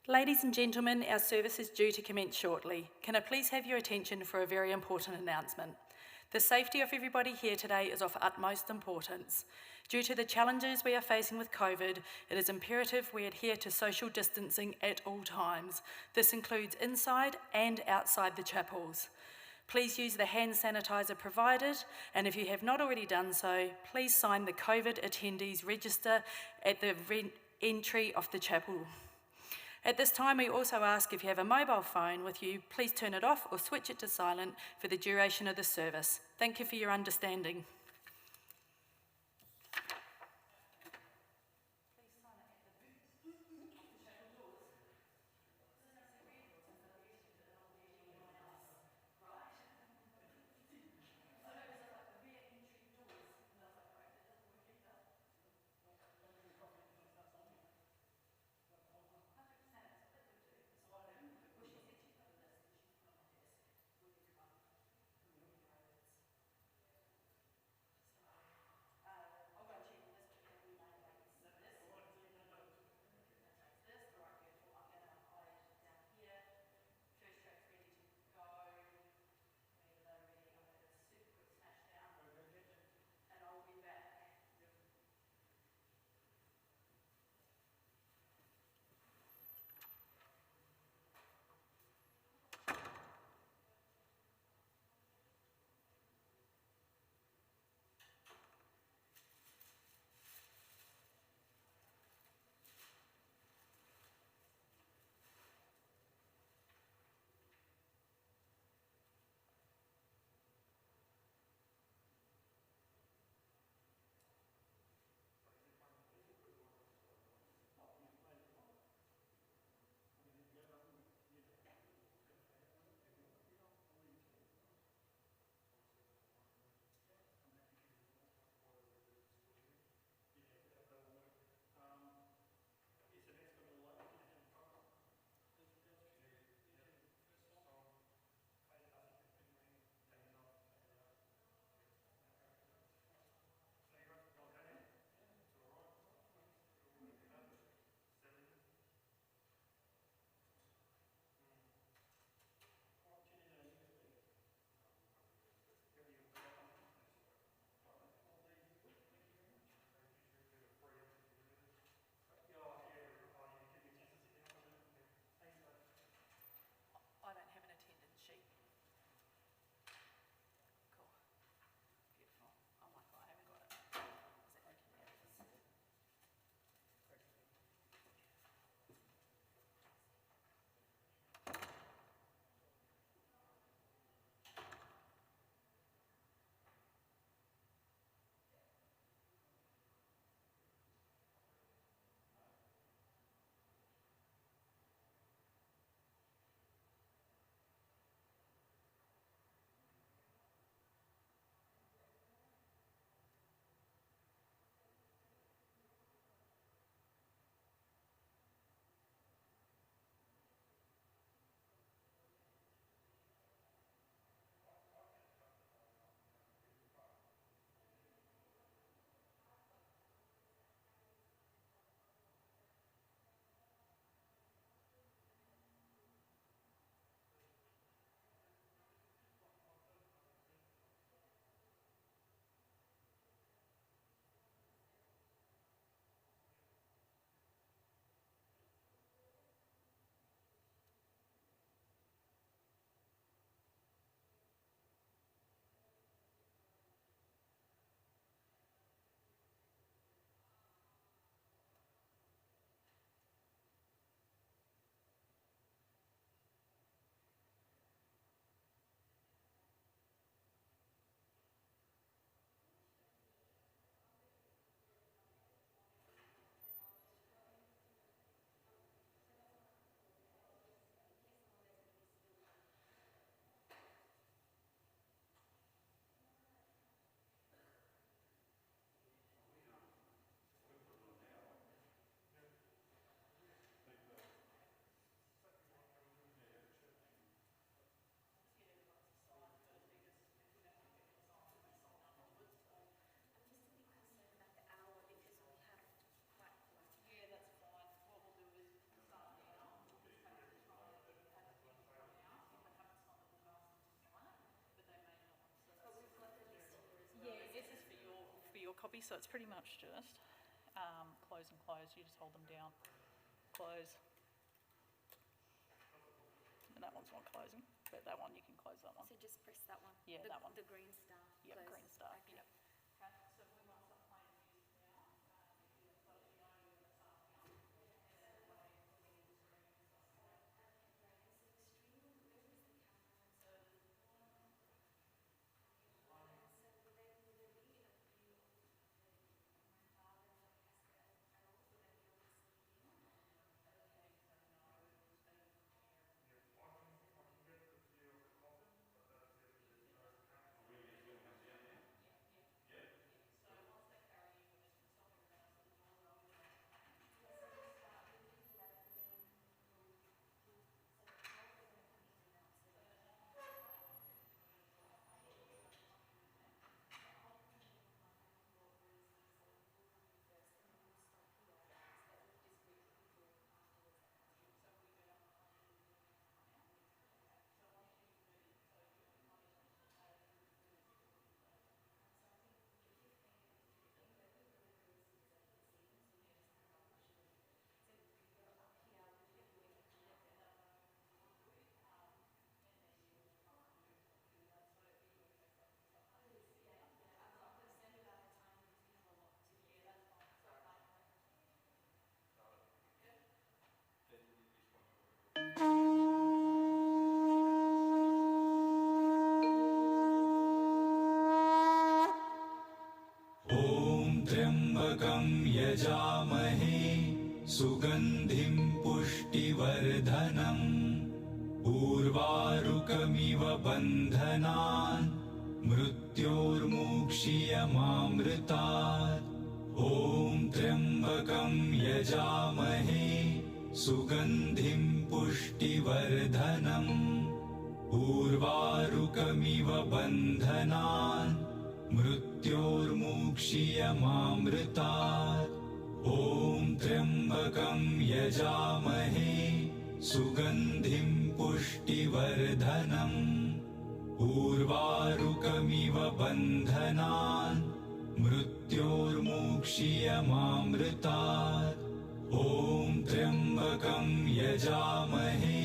Ladies and gentlemen, our service is due to commence shortly. Can I please have your attention for a very important announcement? The safety of everybody here today is of utmost importance. Due to the challenges we are facing with COVID, it is imperative we adhere to social distancing at all times. This includes inside and outside the chapels. Please use the hand sanitizer provided, and if you have not already done so, please sign the COVID attendees register at the entry of the chapel. At this time, we also ask if you have a mobile phone with you, please turn it off or switch it to silent for the duration of the service. Thank you for your understanding. copy, so it's pretty much just close and close. You just hold them down, close. And that one's not closing, but that one you can close that one. So just press that one? Yeah, that one. The green star? Yep, close. green star. Okay. Yep. Okay, so we might start playing music now. त्र्यम्बकं यजामहे सुगन्धिं पुष्टिवर्धनम् उर्वारुकमिव बन्धनान् मृत्योर्मुक्षीयमामृतात् ॐ त्र्यम्बकं यजामहे सुगन्धिं पुष्टिवर्धनम् उर्वारुकमिव बन्धनान् मृत्योर्मुक्षीयमामृतात् ॐ त्र्यम्बकं यजामहे सुगन्धिं पुष्टिवर्धनम् उर्वारुकमिव बन्धनान् मृत्योर्मुक्षीयमामृतात् ॐ त्र्यम्बकं यजामहे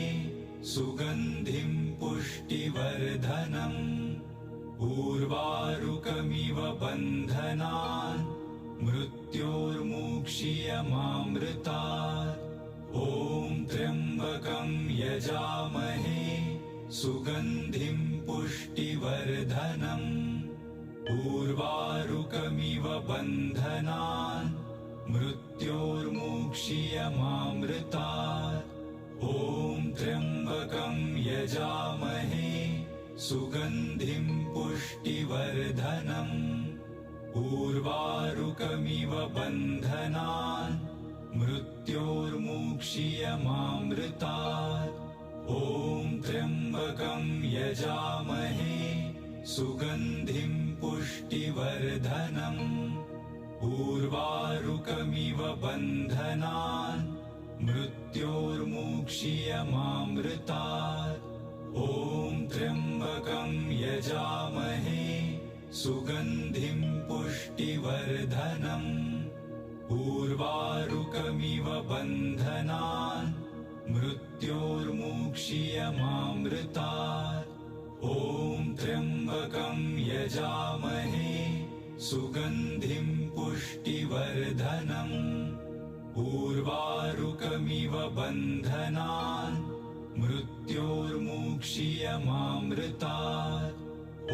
सुगन्धिं पुष्टिवर्धनम् उर्वारुकमिव बन्धनान् मृत्योर्मुक्षीयमामृतात् ॐ त्र्यम्बकं यजामहे सुगन्धिं पुष्टिवर्धनम् उर्वारुकमिव बन्धनान् मृत्योर्मुक्षीयमामृतात् ॐ त्र्यम्बकं यजामहे सुगन्धिं पुष्टिवर्धनम् उर्वारुकमिव बन्धनान् मृत्योर्मुक्षीयमामृतात् ॐ त्र्यम्बकं यजामहे सुगन्धिं पुष्टिवर्धनम् उर्वारुकमिव बन्धनान् मृत्योर्मुक्षीयमामृतात् ॐ त्र्यम्बकं यजामहे सुगन्धिं पुष्टिवर्धनम् उर्वारुकमिव बन्धनान् मृत्योर्मुक्षीयमामृतात् ॐ त्र्यम्बकं यजामहे सुगन्धिं पुष्टिवर्धनम् उर्वारुकमिव बन्धनान् मृत्योर्मुक्षीयमामृतात् ॐ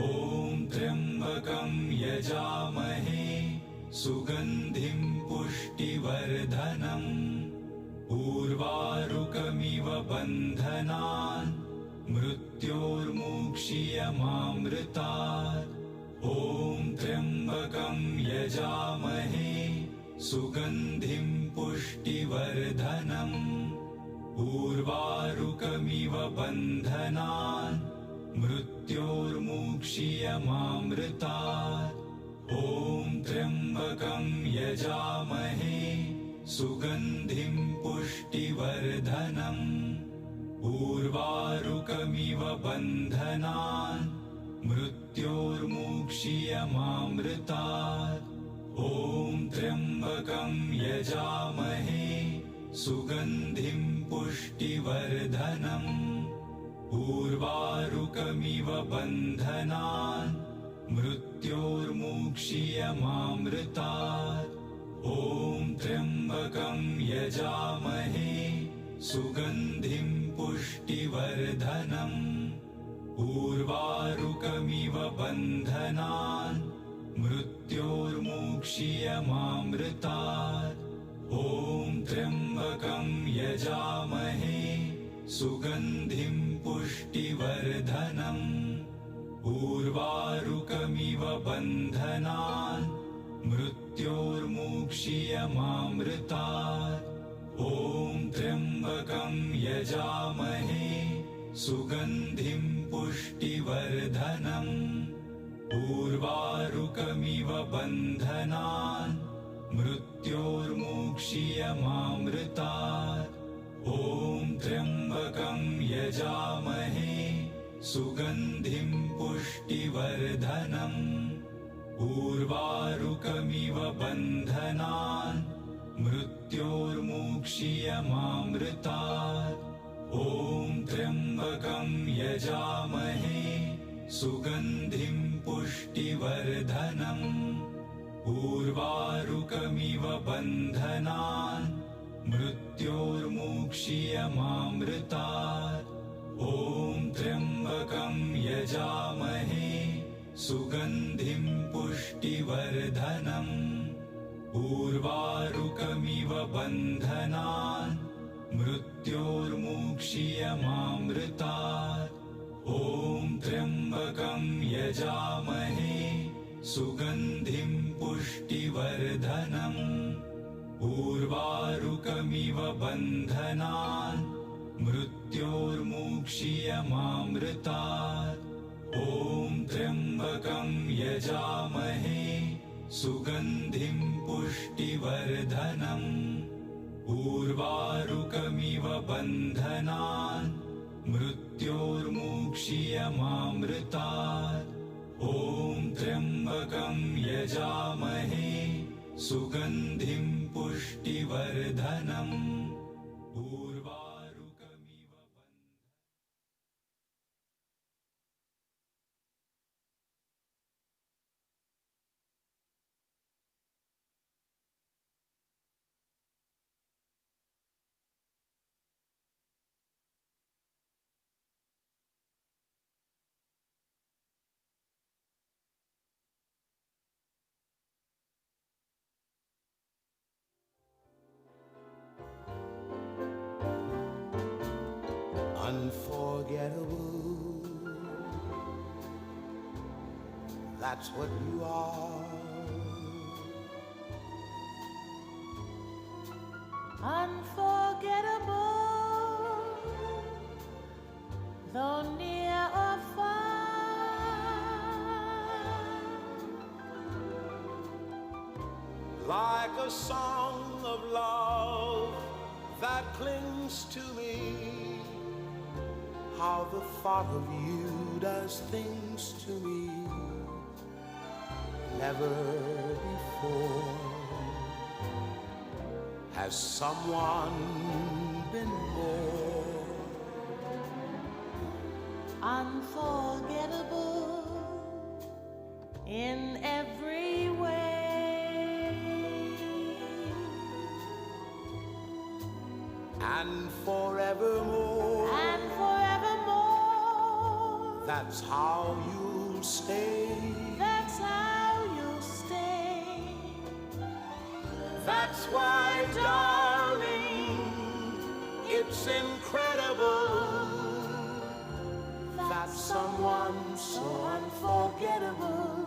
त्र्यम्बकं यजामहे सुगन्धिं पुष्टिवर्धनम् उर्वारुकमिव बन्धनान् मृत्योर्मुक्षीयमामृतात् ॐ त्र्यम्बकं यजामहे सुगन्धिं पुष्टिवर्धनम् उर्वारुकमिव बन्धनान् मृत्योर्मुक्षीयमामृतात् ॐ त्र्यम्बकं यजामहे सुगन्धिं पुष्टिवर्धनम् उर्वारुकमिव बन्धनान् मृत्योर्मुक्षीयमामृतात् ॐ त्र्यम्बकं यजामहे सुगन्धिं पुष्टिवर्धनम् उर्वारुकमिव बन्धनान् मृत्योर्मुक्षीयमामृतात् ॐ त्र्यम्बकं यजामहे सुगन्धिं पुष्टिवर्धनम् उर्वारुकमिव बन्धनान् मृत्योर्मुक्षीयमामृतात् ॐ त्र्यम्बकं यजामहे सुगन्धिं पुष्टिवर्धनम् उर्वारुकमिव बन्धनान् मृत्योर्मुक्षीयमामृतात् ॐ त्र्यम्बकं यजामहे सुगन्धिं पुष्टिवर्धनम् उर्वारुकमिव बन्धनान् मृत्योर्मुक्षीयमामृतात् ॐ त्र्यम्बकं यजामहे सुगन्धिं पुष्टिवर्धनम् उर्वारुकमिव बन्धनान् मृत्योर्मुक्षीयमामृतात् ॐ त्र्यम्बकं यजामहे सुगन्धिं पुष्टिवर्धनम् उर्वारुकमिव बन्धनान् मृत्योर्मुक्षीयमामृतात् ॐ त्र्यम्बकं यजामहे सुगन्धिं पुष्टिवर्धनम् उर्वारुकमिव बन्धनान् मृत्योर्मुक्षीयमामृतात् ॐ त्र्यम्बकं यजामहे सुगन्धिं पुष्टिवर्धनम् उर्वारुकमिव बन्धनान् मृत्योर्मुक्षीयमामृतात् ॐ त्र्यम्बकं यजामहे सुगन्धिं पुष्टिवर्धनम् उर्वारुकमिव बन्धनान् मृत्योर्मुक्षीयमामृतात् ॐ त्र्यम्बकं यजामहे सुगन्धिं पुष्टिवर्धनम् उर्वारुकमिव Unforgettable, that's what you are. Unforgettable, though near or far. Like a song of love that clings to me, how the thought of you does things to me never before has someone been more Unforgettable in every way. and forevermore. And forevermore, That's how you'll stay. that's how you'll stay. That's why, darling, it's incredible that someone so unforgettable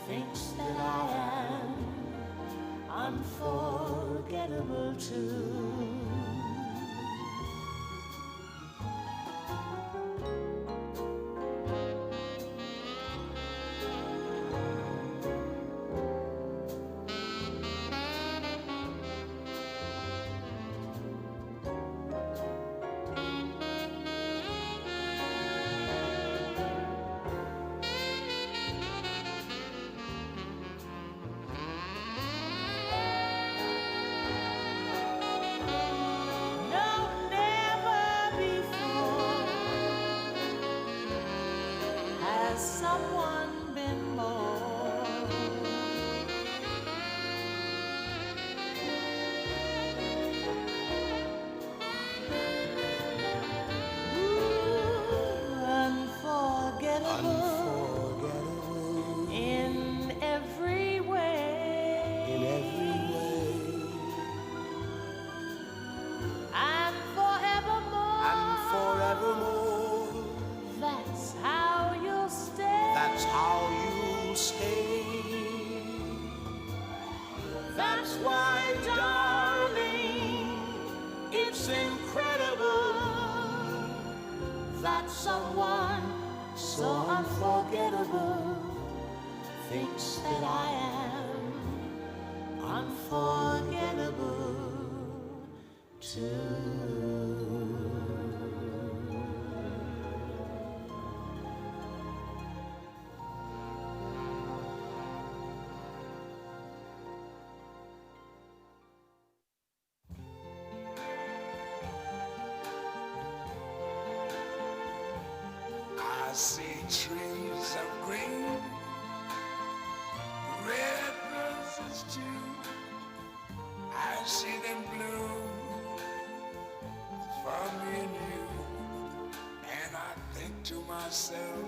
Thinks that I am unforgettable too. forevermore. That's how you'll stay. That's how you'll stay. That's why, darling, it's incredible That someone so unforgettable thinks that I am unforgettable too. I see trees of green, red roses too. I see them bloom for me and you. And I think to myself,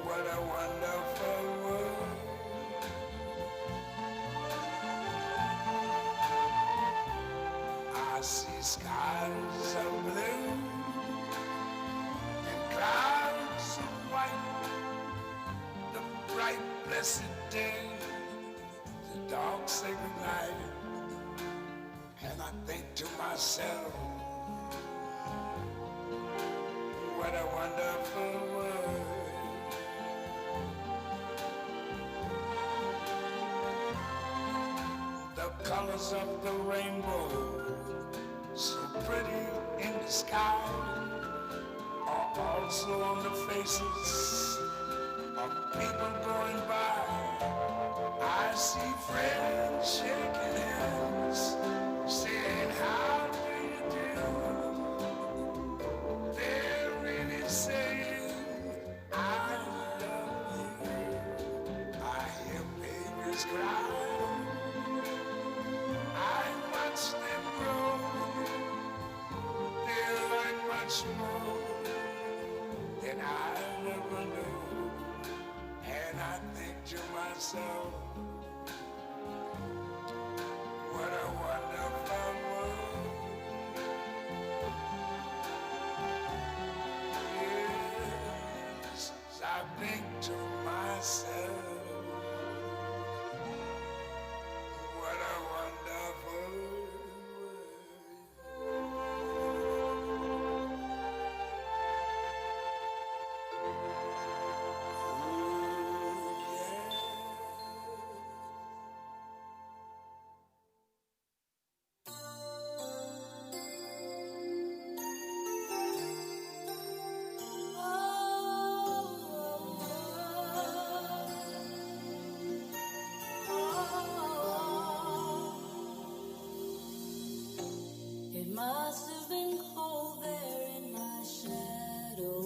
what a wonderful world. I see skies of blue and clouds of white, the bright blessed day, the dark sacred night. And I think to myself, what a wonderful world. The colors of the rainbow, so pretty in the sky, are also on the faces of people going by. I see friends shaking hands, saying, how do you do? They're really saying, I love you. I hear babies cry. I watch them grow. They learn much more than I never knew. And I think to myself, what a wonderful world. Yes, I think to myself, what a wonderful It must have been cold there in my shadow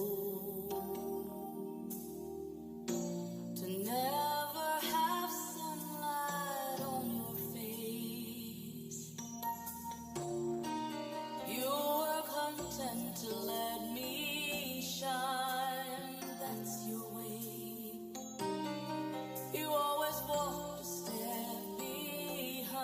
to never have sunlight on your face. You were content to let me shine, that's your way. You always walked a step behind.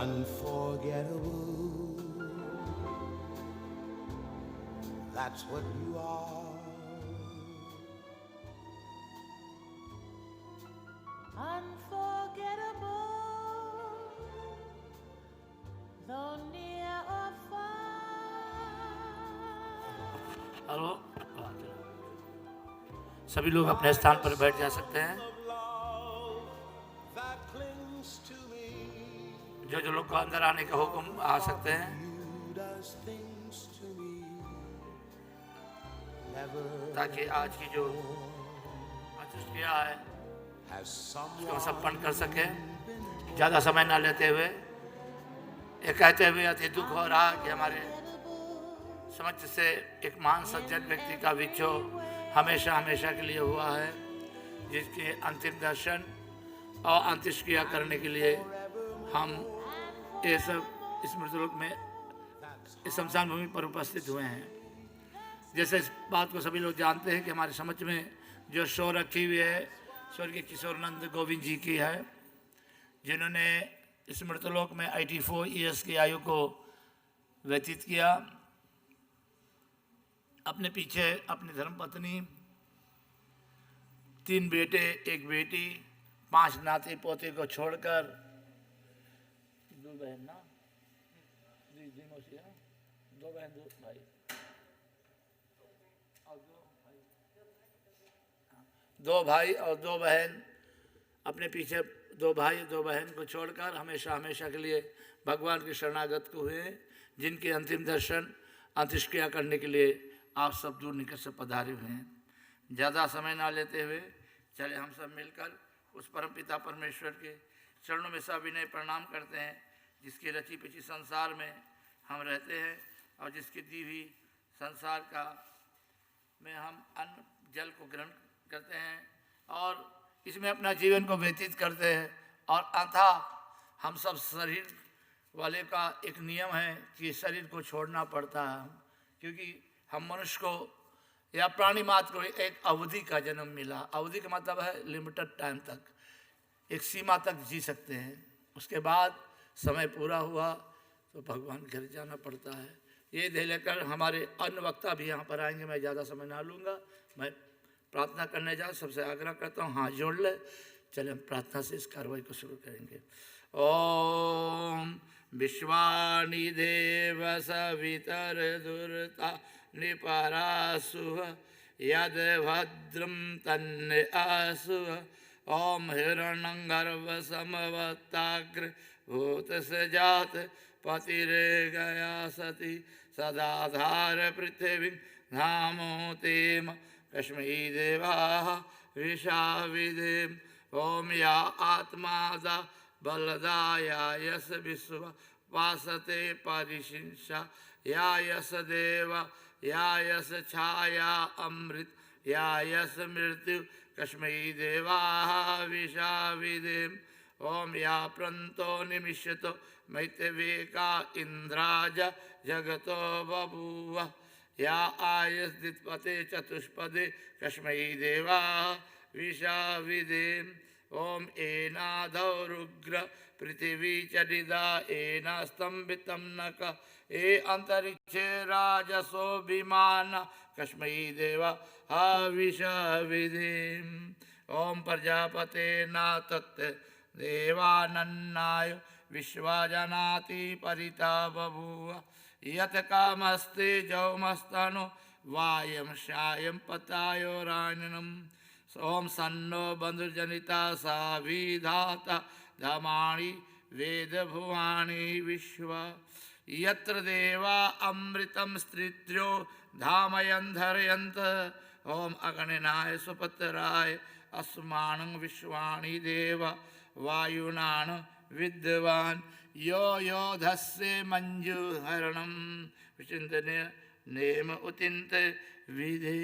unforgettable. That's what you are. Unforgettable, though near or far. Hello, सभी लोग अपने स्थान पर बैठ जा सकते हैं। जो लोग को अंदर आने का हुक्म आ सकते हैं। ताकि आज की जो अंत्येष्टिक्रिया है उसको संपन्न कर सके। ज़्यादा समय ना लेते हुए ये कहते हुए अति दुख हो रहा कि हमारे समझ से एक महान सज्जन व्यक्ति का विच्छोह हमेशा हमेशा के लिए हुआ है, जिसके अंतिम दर्शन और अंत्येष्टिक्रिया करने के लिए हम ये सब इस मृतलोक में इस शमशान भूमि पर उपस्थित हुए हैं। जैसे इस बात को सभी लोग जानते हैं कि हमारे समझ में जो शो रखी हुई है स्वर्गीय किशोर नंद गोविंद जी की है, जिन्होंने इस मृतलोक में 84 ईयर्स की आयु को व्यतीत किया। अपने पीछे अपनी धर्मपत्नी, 3 बेटे, 1 बेटी, 5 नाते पोते को छोड़कर 2 बहन ना, 2 बहन 2 भाई, 2 भाई और 2 बहन, अपने पीछे 2 भाई 2 बहन को छोड़कर हमेशा हमेशा के लिए भगवान के शरणागत को हुए, जिनके अंतिम दर्शन अंत्येष्टिक्रिया करने के लिए आप सब दूर निकट से पधारे हुए हैं। ज़्यादा समय ना लेते हुए चले हम सब मिलकर उस परम पिता परमेश्वर के चरणों में सविनय प्रणाम करते हैं, जिसके रची पिची संसार में हम रहते हैं और जिसकी दी हुई संसार का में हम अन्न जल को ग्रहण करते हैं और इसमें अपना जीवन को व्यतीत करते हैं। और अतः हम सब शरीर वाले का एक नियम है कि शरीर को छोड़ना पड़ता है, क्योंकि हम मनुष्य को या प्राणी मात्र को एक अवधि का जन्म मिला। अवधि का मतलब है लिमिटेड टाइम तक, एक सीमा तक जी सकते हैं। उसके बाद समय पूरा हुआ तो भगवान के घर जाना पड़ता है। ये ध्यान लेकर हमारे अन्य वक्ता भी यहाँ पर आएंगे। मैं ज़्यादा समय ना लूँगा, मैं प्रार्थना करने जाऊँ। सबसे आग्रह करता हूँ हाथ जोड़ ले। चले हम प्रार्थना से इस कार्रवाई को शुरू करेंगे। ओम विश्वानि देव सवितर दुर्ता निपरासुः यद भद्रं तन्ने आसुः। ओम हिरण्यं गर्भ समवत्ताग्र भूत सजात पतिर्गया सती सदाधार पृथ्वी धामोतेम कश्मी देवाः विशाविदेम। ओम या आत्मादा बलदाया यस विश्व वासते परिशिंसा या यस देव या यस छाया अमृत या यस मृत्यु कश्मी देवाः विशाविदेम। ओम या प्रंतो निमिषतो मैत्वेका इंद्राज जगतो बभूव या आयस्दित्पते चतुष्पदे कश्मै देवा विशाविदेम। ओम एनादौ रुग्र पृथिवी चरिदा एना स्तंभितं नक ए अंतरिक्षे राजसो विमान कश्मै देवा विशाविदेम। ओम प्रजापते न तत् देवानन्नाय विश्वजनाति परिता बभूव यत कामस्ते जौमस्तनो वायम श्यायम पतायोरायणम। ओम सन्नो बंधुर्जनिता सा विधाता धमाणि वेद भुवानि विश्व यत्र देवा अमृतं स्त्रित्र्यो धामयन्धरयन्त। ओम अगणनाय सुपत्राय अस्मानं विश्वानि देव वायुनान विद्वान् यो यो धस्से मंजुहरणं विचिन्तने नेम उतिंत विधे।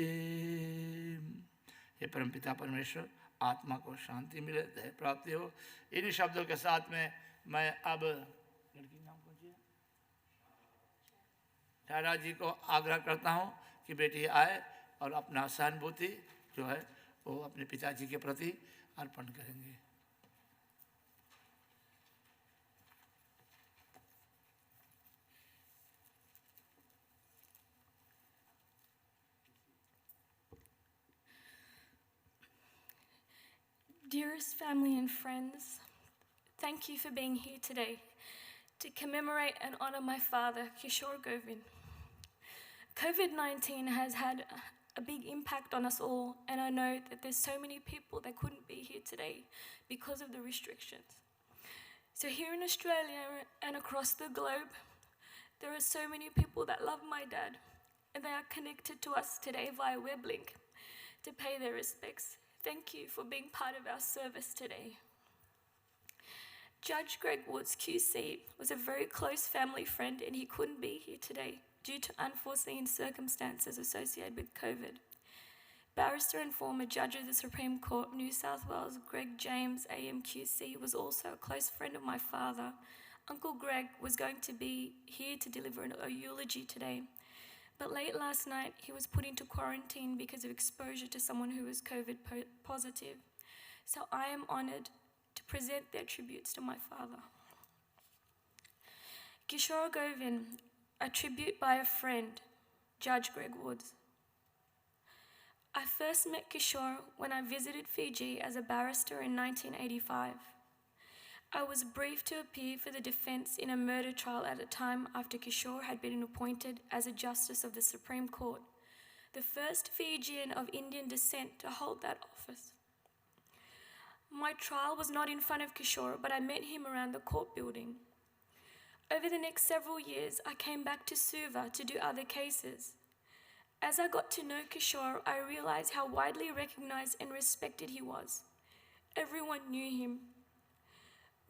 हे परमपिता परमेश्वर, आत्मा को शांति मिले, दया प्राप्ति हो। इन शब्दों के साथ में मैं अब लड़की नाम कौन सी है, शायरा जी को आग्रह करता हूँ कि बेटी आए और अपना सहानुभूति जो है वो अपने पिताजी के प्रति अर्पण करेंगे। Dearest family and friends, thank you for being here today to commemorate and honour my father, Kishor Govind. COVID-19 has had a big impact on us all, and I know that there's so many people that couldn't be here today because of the restrictions. So here in Australia and across the globe, there are so many people that love my dad, and they are connected to us today via web link to pay their respects. Thank you for being part of our service today. Judge Greg Woods QC was a very close family friend, and he couldn't be here today due to unforeseen circumstances associated with COVID. Barrister and former Judge of the Supreme Court of New South Wales, Greg James AMQC, was also a close friend of my father. Uncle Greg was going to be here to deliver a eulogy today, but late last night he was put into quarantine because of exposure to someone who was COVID positive. So I am honoured to present their tributes to my father. Kishor Govind, a tribute by a friend, Judge Greg Woods. I first met Kishor when I visited Fiji as a barrister in 1985. I was briefed to appear for the defence in a murder trial at a time after Kishor had been appointed as a Justice of the Supreme Court, the first Fijian of Indian descent to hold that office. My trial was not in front of Kishor, but I met him around the court building. Over the next several years, I came back to Suva to do other cases. As I got to know Kishor, I realised how widely recognised and respected he was. Everyone knew him.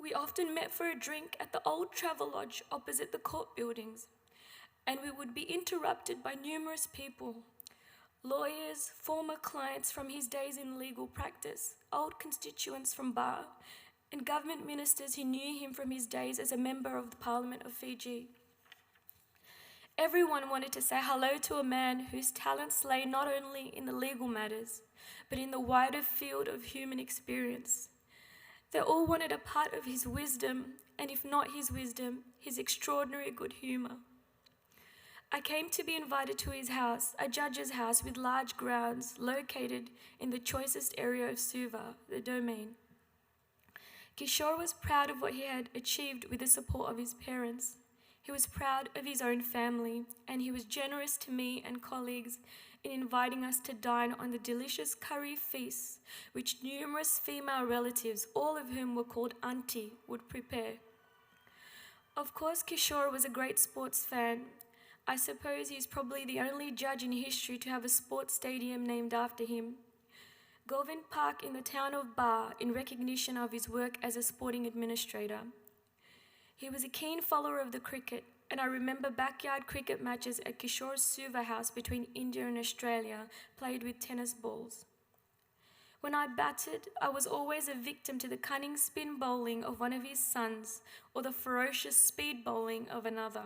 We often met for a drink at the old travel lodge opposite the court buildings, and we would be interrupted by numerous people, lawyers, former clients from his days in legal practice, old constituents from bar, and government ministers who knew him from his days as a member of the Parliament of Fiji. Everyone wanted to say hello to a man whose talents lay not only in the legal matters, but in the wider field of human experience. They all wanted a part of his wisdom, and if not his wisdom, his extraordinary good humour. I came to be invited to his house, a judge's house with large grounds located in the choicest area of Suva, the Domain. Kishor was proud of what he had achieved with the support of his parents. He was proud of his own family, and he was generous to me and colleagues in inviting us to dine on the delicious curry feasts which numerous female relatives, all of whom were called auntie, would prepare. Of course, Kishor was a great sports fan. I suppose he's probably the only judge in history to have a sports stadium named after him. Govind Park in the town of Bar, in recognition of his work as a sporting administrator. He was a keen follower of the cricket, and I remember backyard cricket matches at Kishor's Suva house between India and Australia, played with tennis balls. When I batted, I was always a victim to the cunning spin bowling of one of his sons or the ferocious speed bowling of another.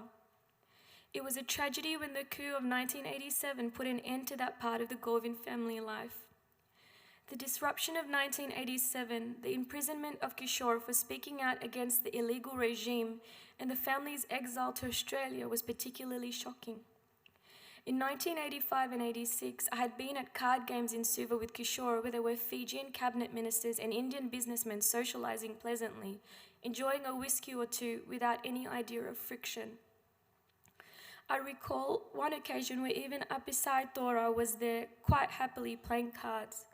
It was a tragedy when the coup of 1987 put an end to that part of the Govind family life. The disruption of 1987, the imprisonment of Kishor for speaking out against the illegal regime, and the family's exile to Australia was particularly shocking. In 1985 and 86, I had been at card games in Suva with Kishor, where there were Fijian cabinet ministers and Indian businessmen socialising pleasantly, enjoying a whiskey or two without any idea of friction. I recall one occasion where even Apisai Thora was there quite happily playing cards.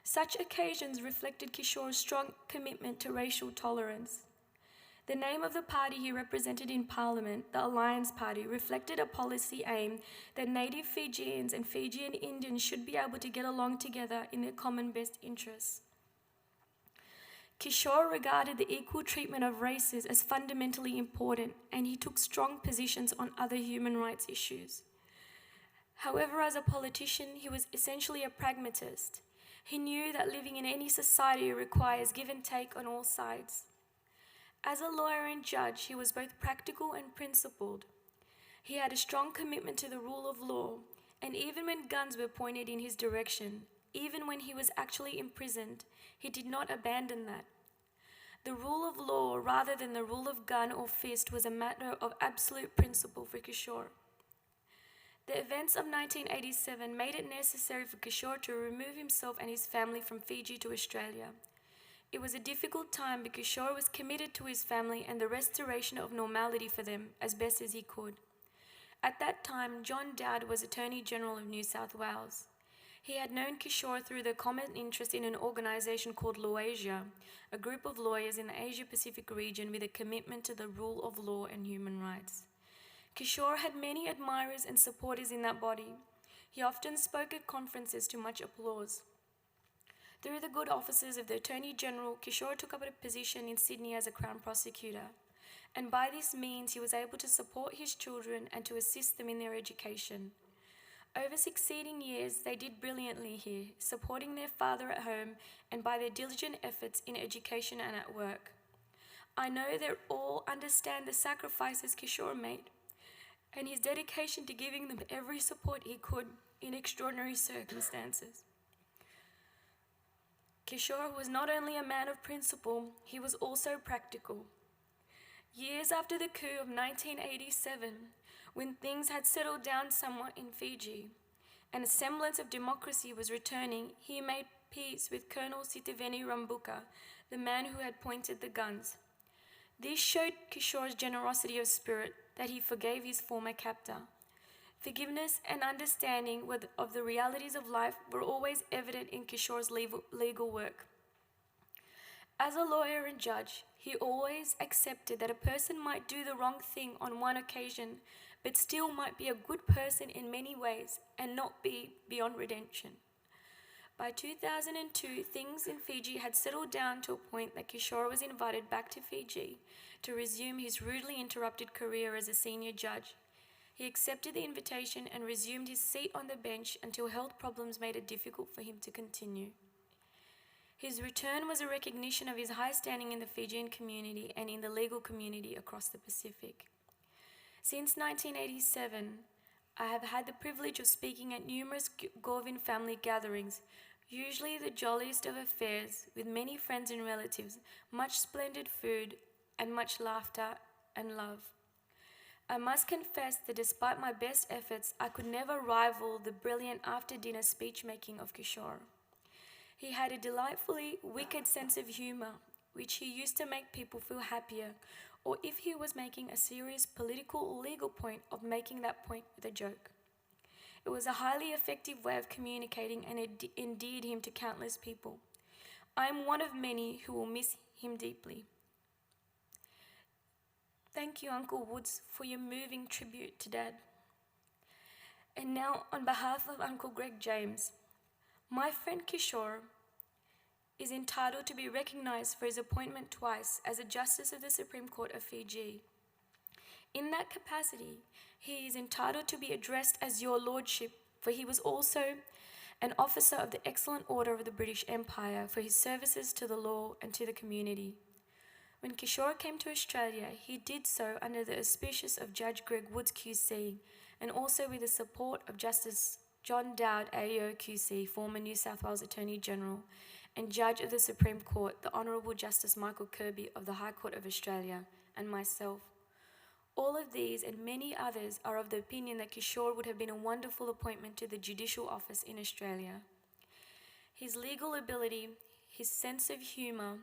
Such occasions reflected Kishor's strong commitment to racial tolerance. The name of the party he represented in Parliament, the Alliance Party, reflected a policy aim that native Fijians and Fijian Indians should be able to get along together in their common best interests. Kishor regarded the equal treatment of races as fundamentally important, and he took strong positions on other human rights issues. However, as a politician, he was essentially a pragmatist. He knew that living in any society requires give and take on all sides. As a lawyer and judge, he was both practical and principled. He had a strong commitment to the rule of law, and even when guns were pointed in his direction, even when he was actually imprisoned, he did not abandon that. The rule of law, rather than the rule of gun or fist, was a matter of absolute principle for Kishor. The events of 1987 made it necessary for Kishor to remove himself and his family from Fiji to Australia. It was a difficult time, but Kishor was committed to his family and the restoration of normality for them as best as he could. At that time, John Dowd was Attorney General of New South Wales. He had known Kishor through the common interest in an organisation called Lawasia, a group of lawyers in the Asia-Pacific region with a commitment to the rule of law and human rights. Kishor had many admirers and supporters in that body. He often spoke at conferences to much applause. Through the good offices of the Attorney General, Kishor took up a position in Sydney as a Crown Prosecutor, and by this means he was able to support his children and to assist them in their education. Over succeeding years, they did brilliantly here, supporting their father at home and by their diligent efforts in education and at work. I know they all understand the sacrifices Kishor made and his dedication to giving them every support he could in extraordinary circumstances. Kishor was not only a man of principle, he was also practical. Years after the coup of 1987, when things had settled down somewhat in Fiji and a semblance of democracy was returning, he made peace with Colonel Sitiveni Rambuka, the man who had pointed the guns. This showed Kishor's generosity of spirit, that he forgave his former captor. Forgiveness and understanding of the realities of life were always evident in Kishor's legal work. As a lawyer and judge, he always accepted that a person might do the wrong thing on one occasion, but still might be a good person in many ways and not be beyond redemption. By 2002, things in Fiji had settled down to a point that Kishor was invited back to Fiji to resume his rudely interrupted career as a senior judge. He accepted the invitation and resumed his seat on the bench until health problems made it difficult for him to continue. His return was a recognition of his high standing in the Fijian community and in the legal community across the Pacific. Since 1987, I have had the privilege of speaking at numerous Govind family gatherings, usually the jolliest of affairs, with many friends and relatives, much splendid food, and much laughter and love. I must confess that despite my best efforts, I could never rival the brilliant after-dinner speech-making of Kishor. He had a delightfully wicked sense of humour, which he used to make people feel happier, or if he was making a serious political or legal point, of making that point with a joke. It was a highly effective way of communicating and it endeared him to countless people. I am one of many who will miss him deeply. Thank you, Uncle Woods, for your moving tribute to Dad. And now, on behalf of Uncle Greg James, my friend Kishor is entitled to be recognised for his appointment twice as a Justice of the Supreme Court of Fiji. In that capacity, he is entitled to be addressed as Your Lordship, for he was also an officer of the Excellent Order of the British Empire for his services to the law and to the community. When Kishor came to Australia, he did so under the auspices of Judge Greg Woods QC and also with the support of Justice John Dowd AO QC, former New South Wales Attorney General, and Judge of the Supreme Court, the Honourable Justice Michael Kirby of the High Court of Australia, and myself. All of these and many others are of the opinion that Kishor would have been a wonderful appointment to the judicial office in Australia. His legal ability, his sense of humour,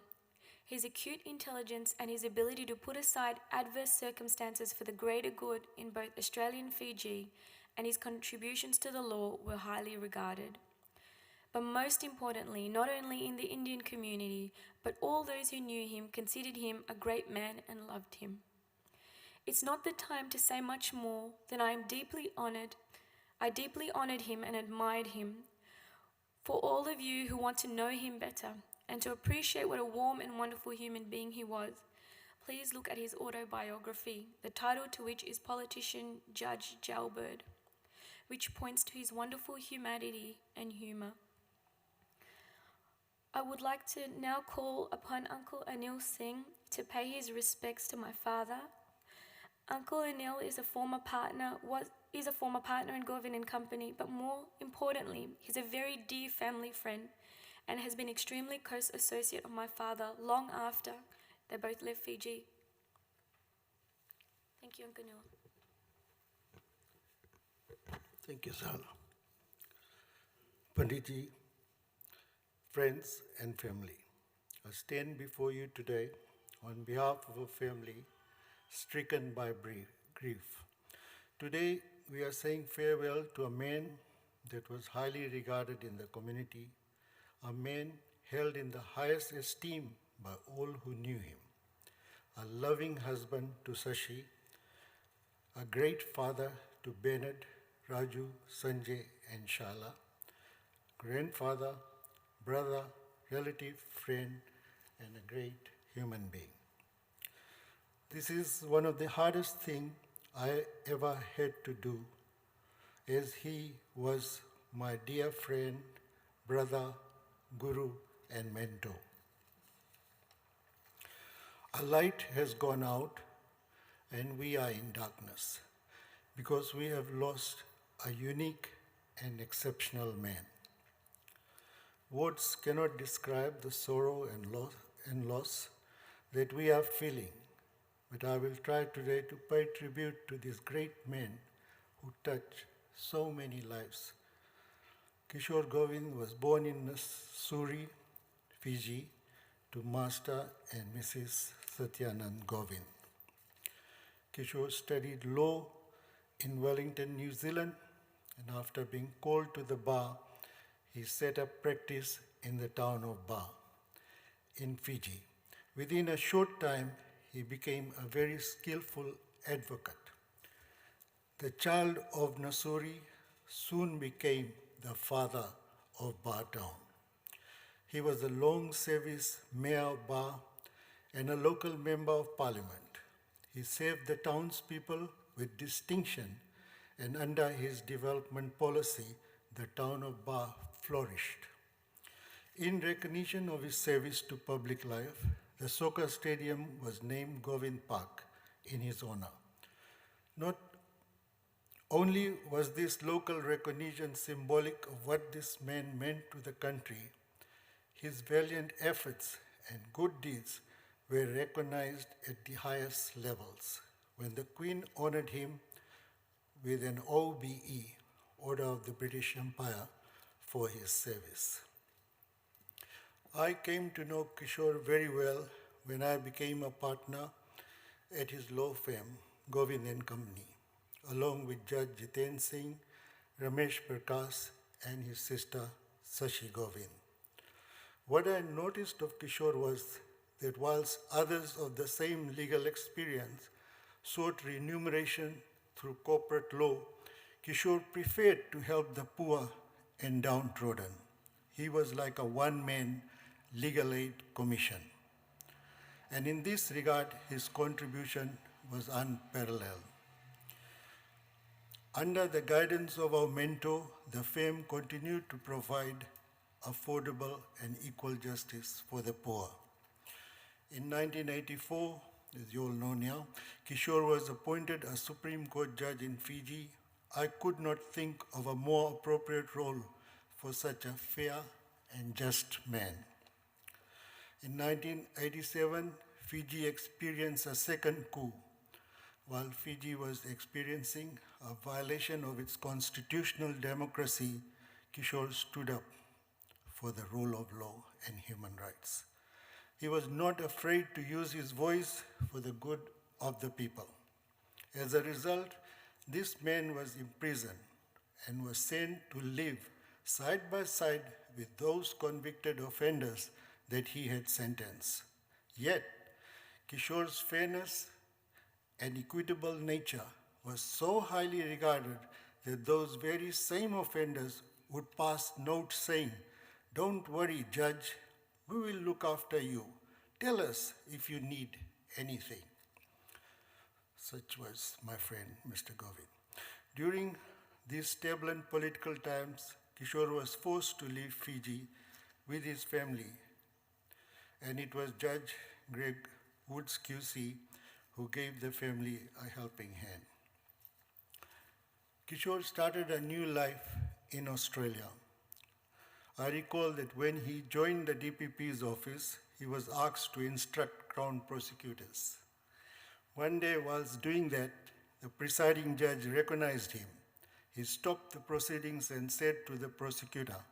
his acute intelligence and his ability to put aside adverse circumstances for the greater good in both Australia and Fiji, and his contributions to the law were highly regarded. But most importantly, not only in the Indian community, but all those who knew him considered him a great man and loved him. It's not the time to say much more than I deeply honoured him and admired him. For all of you who want to know him better and to appreciate what a warm and wonderful human being he was, please look at his autobiography, the title to which is Politician Judge Jailbird, which points to his wonderful humanity and humour. I would like to now call upon Uncle Anil Singh to pay his respects to my father. Uncle Anil is a former partner in Govind and Company, but more importantly, he's a very dear family friend and has been extremely close associate of my father long after they both left Fiji. Thank you, Uncle Anil. Thank you, son. Panditji, friends and family, I stand before you today on behalf of a family stricken by grief. Today, we are saying farewell to a man that was highly regarded in the community, a man held in the highest esteem by all who knew him, a loving husband to Sashi, a great father to Bernard, Raju, Sanjay, and Shala, grandfather, brother, relative, friend, and a great human being. This is one of the hardest things I ever had to do, as he was my dear friend, brother, guru, and mentor. A light has gone out, and we are in darkness because we have lost a unique and exceptional man. Words cannot describe the sorrow and loss that we are feeling, but I will try today to pay tribute to this great man who touched so many lives. Kishor Govind was born in Suri, Fiji, to Master and Mrs. Satyanand Govind. Kishor studied law in Wellington, New Zealand, and after being called to the bar, he set up practice in the town of Bar in Fiji. Within a short time, he became a very skillful advocate. The child of Nasuri soon became the father of Bar town. He was a long service mayor of Bar and a local member of parliament. He served the townspeople with distinction, and under his development policy, the town of Bar flourished. In recognition of his service to public life, the soccer stadium was named Govind Park in his honor. Not only was this local recognition symbolic of what this man meant to the country, his valiant efforts and good deeds were recognized at the highest levels when the Queen honored him with an OBE, Order of the British Empire, for his service. I came to know Kishore very well when I became a partner at his law firm, Govind and Company, along with Judge Jiten Singh, Ramesh Prakash, and his sister Sashi Govind. What I noticed of Kishore was that whilst others of the same legal experience sought remuneration through corporate law, Kishore preferred to help the poor and downtrodden. He was like a one-man legal aid commission. And in this regard, his contribution was unparalleled. Under the guidance of our mentor, the firm continued to provide affordable and equal justice for the poor. In 1984, as you all know now, Kishore was appointed a Supreme Court judge in Fiji. I could not think of a more appropriate role for such a fair and just man. In 1987, Fiji experienced a second coup. While Fiji was experiencing a violation of its constitutional democracy, Kishore stood up for the rule of law and human rights. He was not afraid to use his voice for the good of the people. As a result, this man was imprisoned and was sent to live side by side with those convicted offenders that he had sentenced. Yet, Kishore's fairness and equitable nature was so highly regarded that those very same offenders would pass notes saying, "Don't worry, Judge, we will look after you. Tell us if you need anything." Such was my friend, Mr. Govind. During these turbulent political times, Kishore was forced to leave Fiji with his family, and it was Judge Greg Woods QC who gave the family a helping hand. Kishore started a new life in Australia. I recall that when he joined the DPP's office, he was asked to instruct Crown prosecutors. One day, whilst doing that, the presiding judge recognized him. He stopped the proceedings and said to the prosecutor,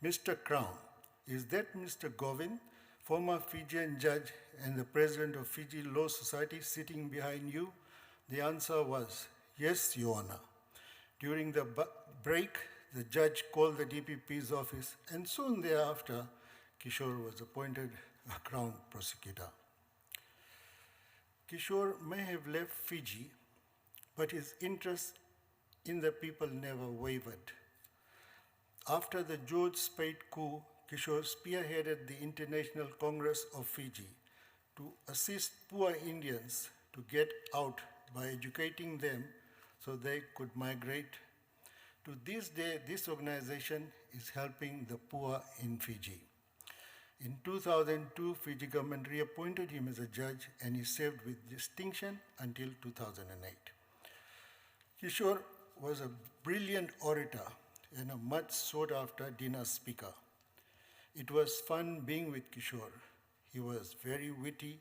"Mr. Crown, is that Mr. Govind former Fijian judge and the president of Fiji Law Society sitting behind you? The answer was, yes, Your Honor. During the break, the judge called the DPP's office, and soon thereafter, Kishor was appointed a Crown Prosecutor. Kishor may have left Fiji, but his interest in the people never wavered. After the George Speight coup, Kishor spearheaded the International Congress of Fiji to assist poor Indians to get out by educating them so they could migrate. To this day, this organization is helping the poor in Fiji. In 2002, Fiji government reappointed him as a judge, and he served with distinction until 2008. Kishor was a brilliant orator and a much sought-after dinner speaker. It was fun being with Kishor. He was very witty,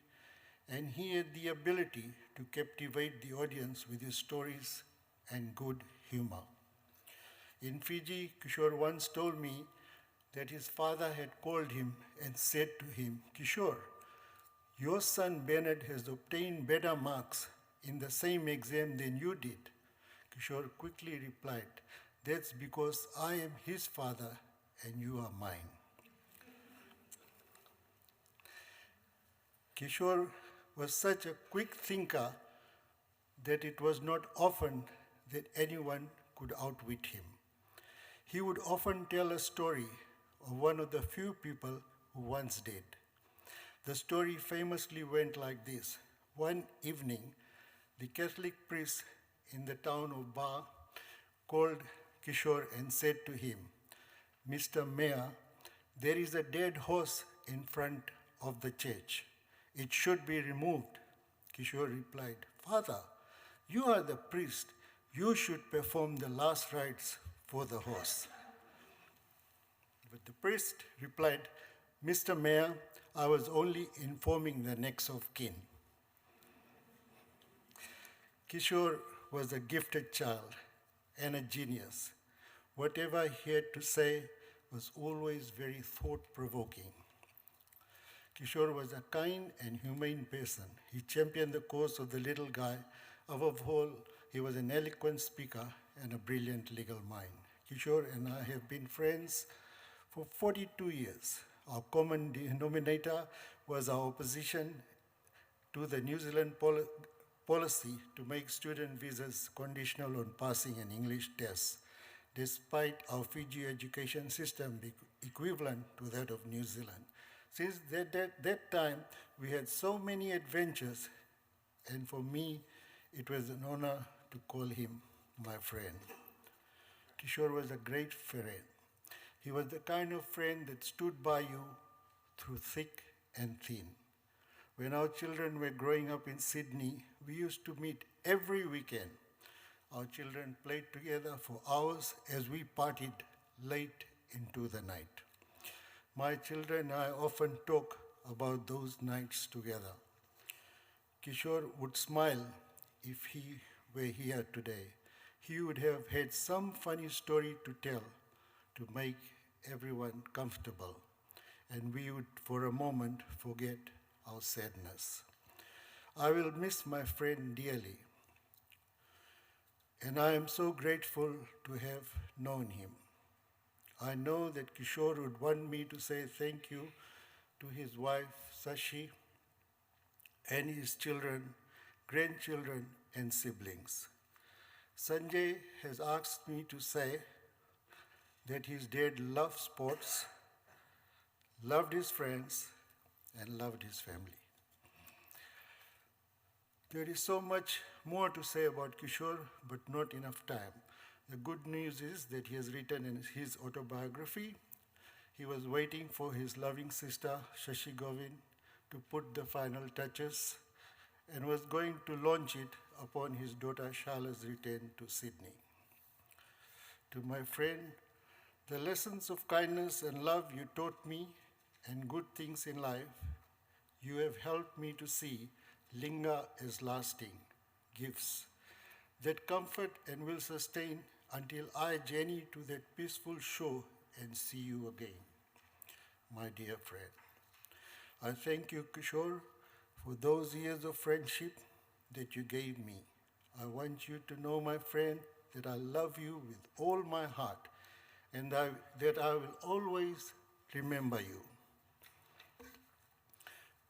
and he had the ability to captivate the audience with his stories and good humor. In Fiji, Kishor once told me that his father had called him and said to him, Kishor, your son Bernard has obtained better marks in the same exam than you did. Kishor quickly replied, that's because I am his father and you are mine. Kishor was such a quick thinker that it was not often that anyone could outwit him. He would often tell a story of one of the few people who once did. The story famously went like this. One evening, the Catholic priest in the town of Ba called Kishor and said to him, Mr. Mayor, there is a dead horse in front of the church. It should be removed. Kishor replied, Father, you are the priest. You should perform the last rites for the horse. But the priest replied, Mr. Mayor, I was only informing the next of kin. Kishor was a gifted child and a genius. Whatever he had to say was always very thought-provoking. Kishor was a kind and humane person. He championed the cause of the little guy. Above all, he was an eloquent speaker and a brilliant legal mind. Kishor and I have been friends for 42 years. Our common denominator was our opposition to the New Zealand policy to make student visas conditional on passing an English test, despite our Fiji education system being equivalent to that of New Zealand. Since that time, we had so many adventures, and for me, it was an honor to call him my friend. Kishor was a great friend. He was the kind of friend that stood by you through thick and thin. When our children were growing up in Sydney, we used to meet every weekend. Our children played together for hours as we partied late into the night. My children and I often talk about those nights together. Kishor would smile if he were here today. He would have had some funny story to tell to make everyone comfortable, and we would for a moment forget our sadness. I will miss my friend dearly, and I am so grateful to have known him. I know that Kishor would want me to say thank you to his wife, Sashi, and his children, grandchildren, and siblings. Sanjay has asked me to say that his dad loved sports, loved his friends, and loved his family. There is so much more to say about Kishor, but not enough time. The good news is that he has written in his autobiography. He was waiting for his loving sister, Shashi Govind, to put the final touches and was going to launch it upon his daughter Sharla's return to Sydney. To my friend, the lessons of kindness and love you taught me and good things in life, you have helped me to see linger as lasting gifts that comfort and will sustain until I journey to that peaceful shore and see you again, my dear friend. I thank you, Kishor, for those years of friendship that you gave me. I want you to know, my friend, that I love you with all my heart and that I will always remember you.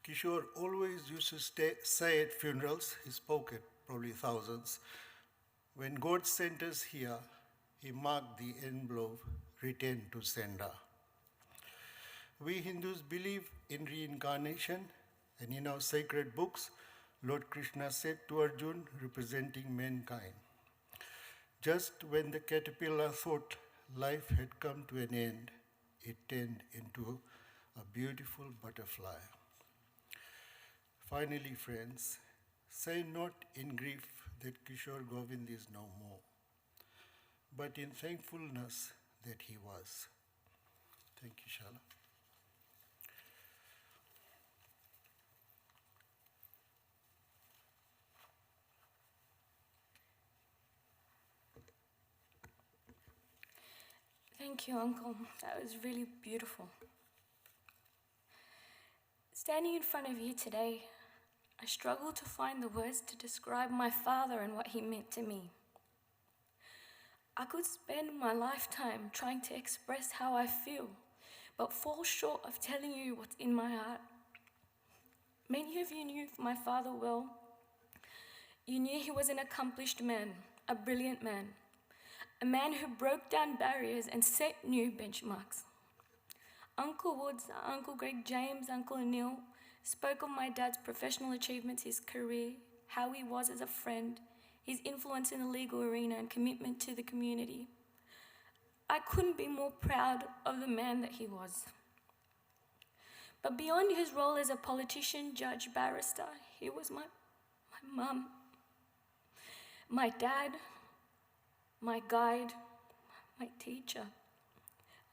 Kishore always used to say at funerals, he spoke at probably thousands, when God sent us here, he marked the envelope written to sender. We Hindus believe in reincarnation, and in our sacred books, Lord Krishna said to Arjun, representing mankind, just when the caterpillar thought life had come to an end, it turned into a beautiful butterfly. Finally, friends, say not in grief that Kishore Govind is no more, but in thankfulness that he was. Thank you, Shala. Thank you, Uncle. That was really beautiful. Standing in front of you today, I struggle to find the words to describe my father and what he meant to me. I could spend my lifetime trying to express how I feel, but fall short of telling you what's in my heart. Many of you knew my father well. You knew he was an accomplished man, a brilliant man, a man who broke down barriers and set new benchmarks. Uncle Woods, Uncle Greg James, Uncle Neil spoke of my dad's professional achievements, his career, how he was as a friend, his influence in the legal arena and commitment to the community. I couldn't be more proud of the man that he was. But beyond his role as a politician, judge, barrister, he was my mum, my dad, my guide, my teacher,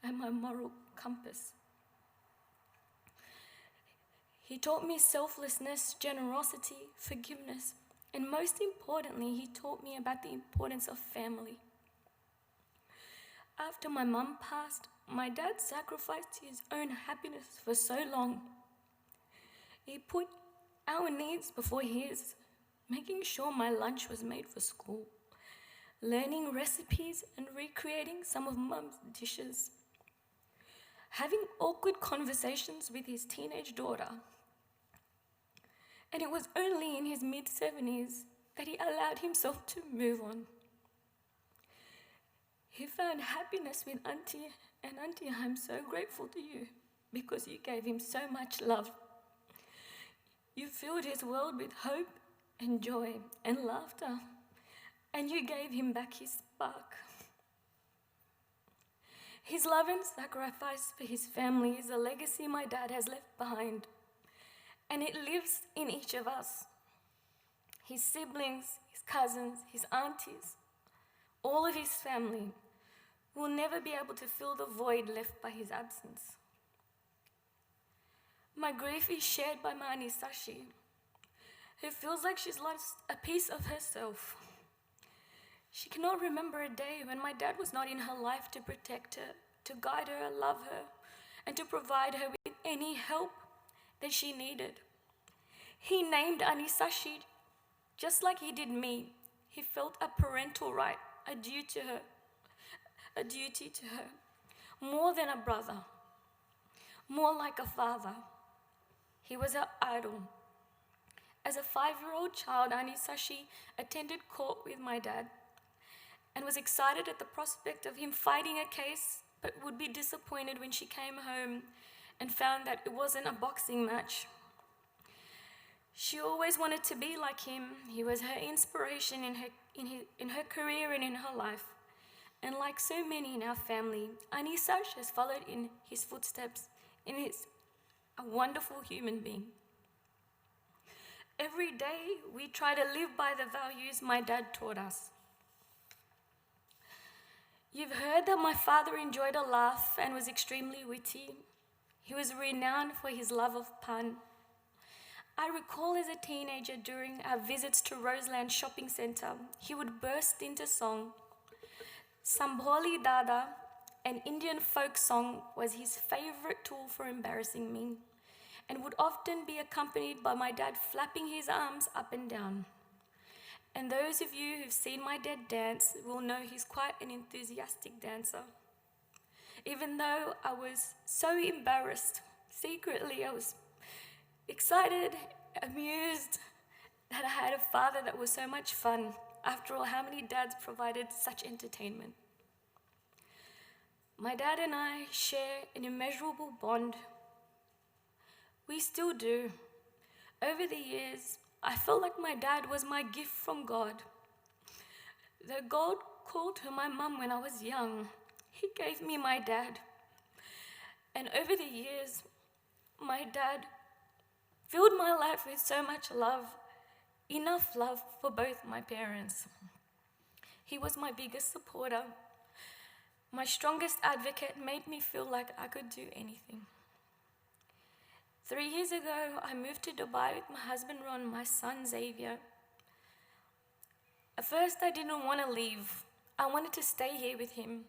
and my moral compass. He taught me selflessness, generosity, forgiveness, and most importantly, he taught me about the importance of family. After my mum passed, my dad sacrificed his own happiness for so long. He put our needs before his, making sure my lunch was made for school, learning recipes and recreating some of Mum's dishes, having awkward conversations with his teenage daughter. And it was only in his mid-70s that he allowed himself to move on. He found happiness with Auntie, and Auntie, I'm so grateful to you because you gave him so much love. You filled his world with hope and joy and laughter, and you gave him back his spark. His love and sacrifice for his family is a legacy my dad has left behind, and it lives in each of us. His siblings, his cousins, his aunties, all of his family will never be able to fill the void left by his absence. My grief is shared by my Auntie Sashi, who feels like she's lost a piece of herself. She cannot remember a day when my dad was not in her life to protect her, to guide her, love her, and to provide her with any help that she needed. He named Auntie Sashi just like he did me. He felt a parental right, a duty to her, more than a brother, more like a father. He was her idol. As a 5-year-old child, Auntie Sashi attended court with my dad and was excited at the prospect of him fighting a case, but would be disappointed when she came home and found that it wasn't a boxing match. She always wanted to be like him. He was her inspiration in her career and in her life. And like so many in our family, Auntie Sash has followed in his footsteps and is a wonderful human being. Every day, we try to live by the values my dad taught us. You've heard that my father enjoyed a laugh and was extremely witty. He was renowned for his love of pun. I recall as a teenager during our visits to Roseland Shopping Centre, he would burst into song. Sambholi Dada, an Indian folk song, was his favourite tool for embarrassing me. and would often be accompanied by my dad flapping his arms up and down. And those of you who've seen my dad dance will know he's quite an enthusiastic dancer. Even though I was so embarrassed, secretly I was excited, amused that I had a father that was so much fun. After all, how many dads provided such entertainment? My dad and I share an immeasurable bond. We still do. Over the years, I felt like my dad was my gift from God. Though God called her my mum when I was young, He gave me my dad. And over the years, my dad filled my life with so much love, enough love for both my parents. He was my biggest supporter, my strongest advocate, made me feel like I could do anything. 3 years ago, I moved to Dubai with my husband Ron, my son Xavier. At first, I didn't want to leave. I wanted to stay here with him.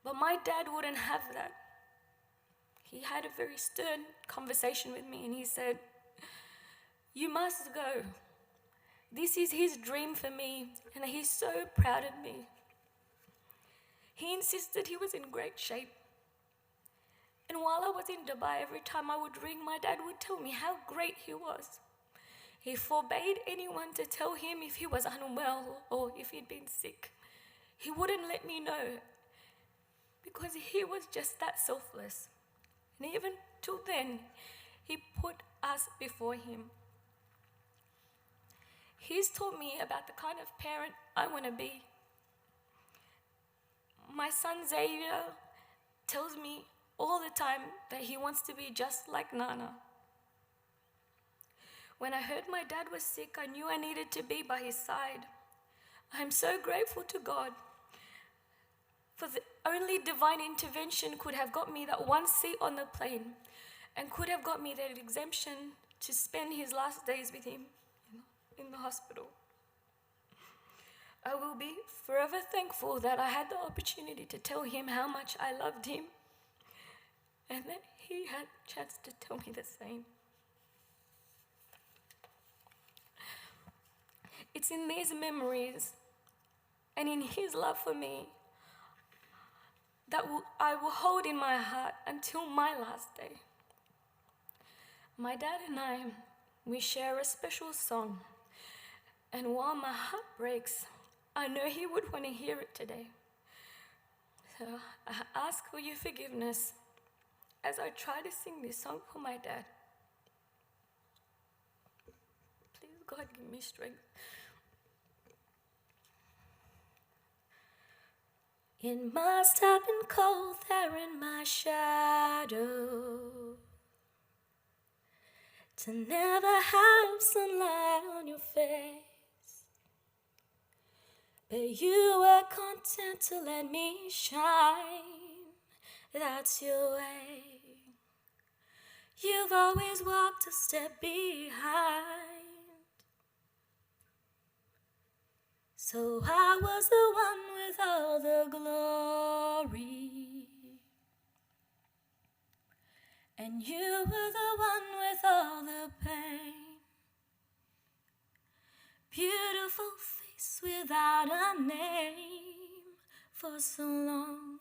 But my dad wouldn't have that. He had a very stern conversation with me and he said, "You must go. This is his dream for me and he's so proud of me." He insisted he was in great shape. And while I was in Dubai, every time I would ring, my dad would tell me how great he was. He forbade anyone to tell him if he was unwell or if he'd been sick. He wouldn't let me know because he was just that selfless. And even till then, he put us before him. He's taught me about the kind of parent I want to be. My son Xavier tells me all the time that he wants to be just like Nana. When I heard my dad was sick, I knew I needed to be by his side. I'm so grateful to God for the only divine intervention could have got me that one seat on the plane and could have got me that exemption to spend his last days with him in the hospital. I will be forever thankful that I had the opportunity to tell him how much I loved him and that he had a chance to tell me the same. It's in these memories and in his love for me that I will hold in my heart until my last day. My dad and I, we share a special song, and while my heart breaks, I know he would want to hear it today. So I ask for your forgiveness as I try to sing this song for my dad. Please, God, give me strength. It must have been cold there in my shadow to never have sunlight on your face, but you were content to let me shine. That's your way. You've always walked a step behind. So I was the one with all the glory, and you were the one with all the pain. Beautiful face without a name for so long.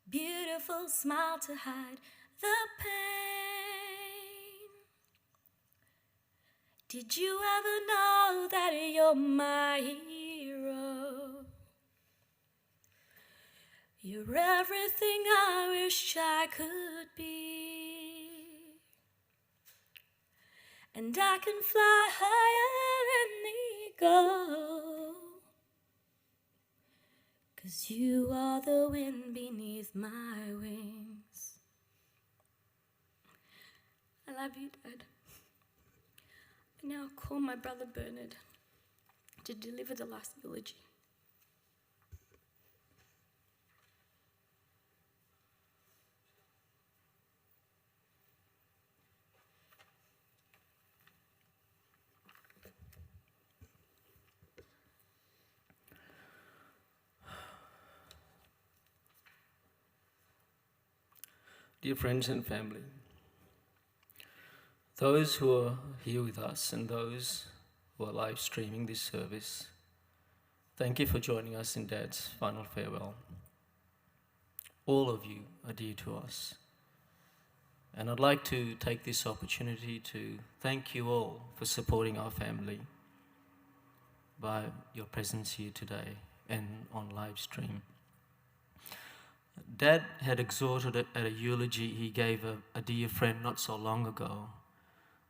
Beautiful smile to hide the pain. Did you ever know that you're my hero? You're everything I wish I could be. And I can fly higher than the eagle, 'cause you are the wind beneath my wings. I love you, Dad. I now call my brother Bernard to deliver the last eulogy. Dear friends and family, Those who are here with us and those who are live streaming this service, thank you for joining us in Dad's final farewell. All of you are dear to us. And I'd like to take this opportunity to thank you all for supporting our family by your presence here today and on live stream. Dad had exhorted at a eulogy he gave a dear friend not so long ago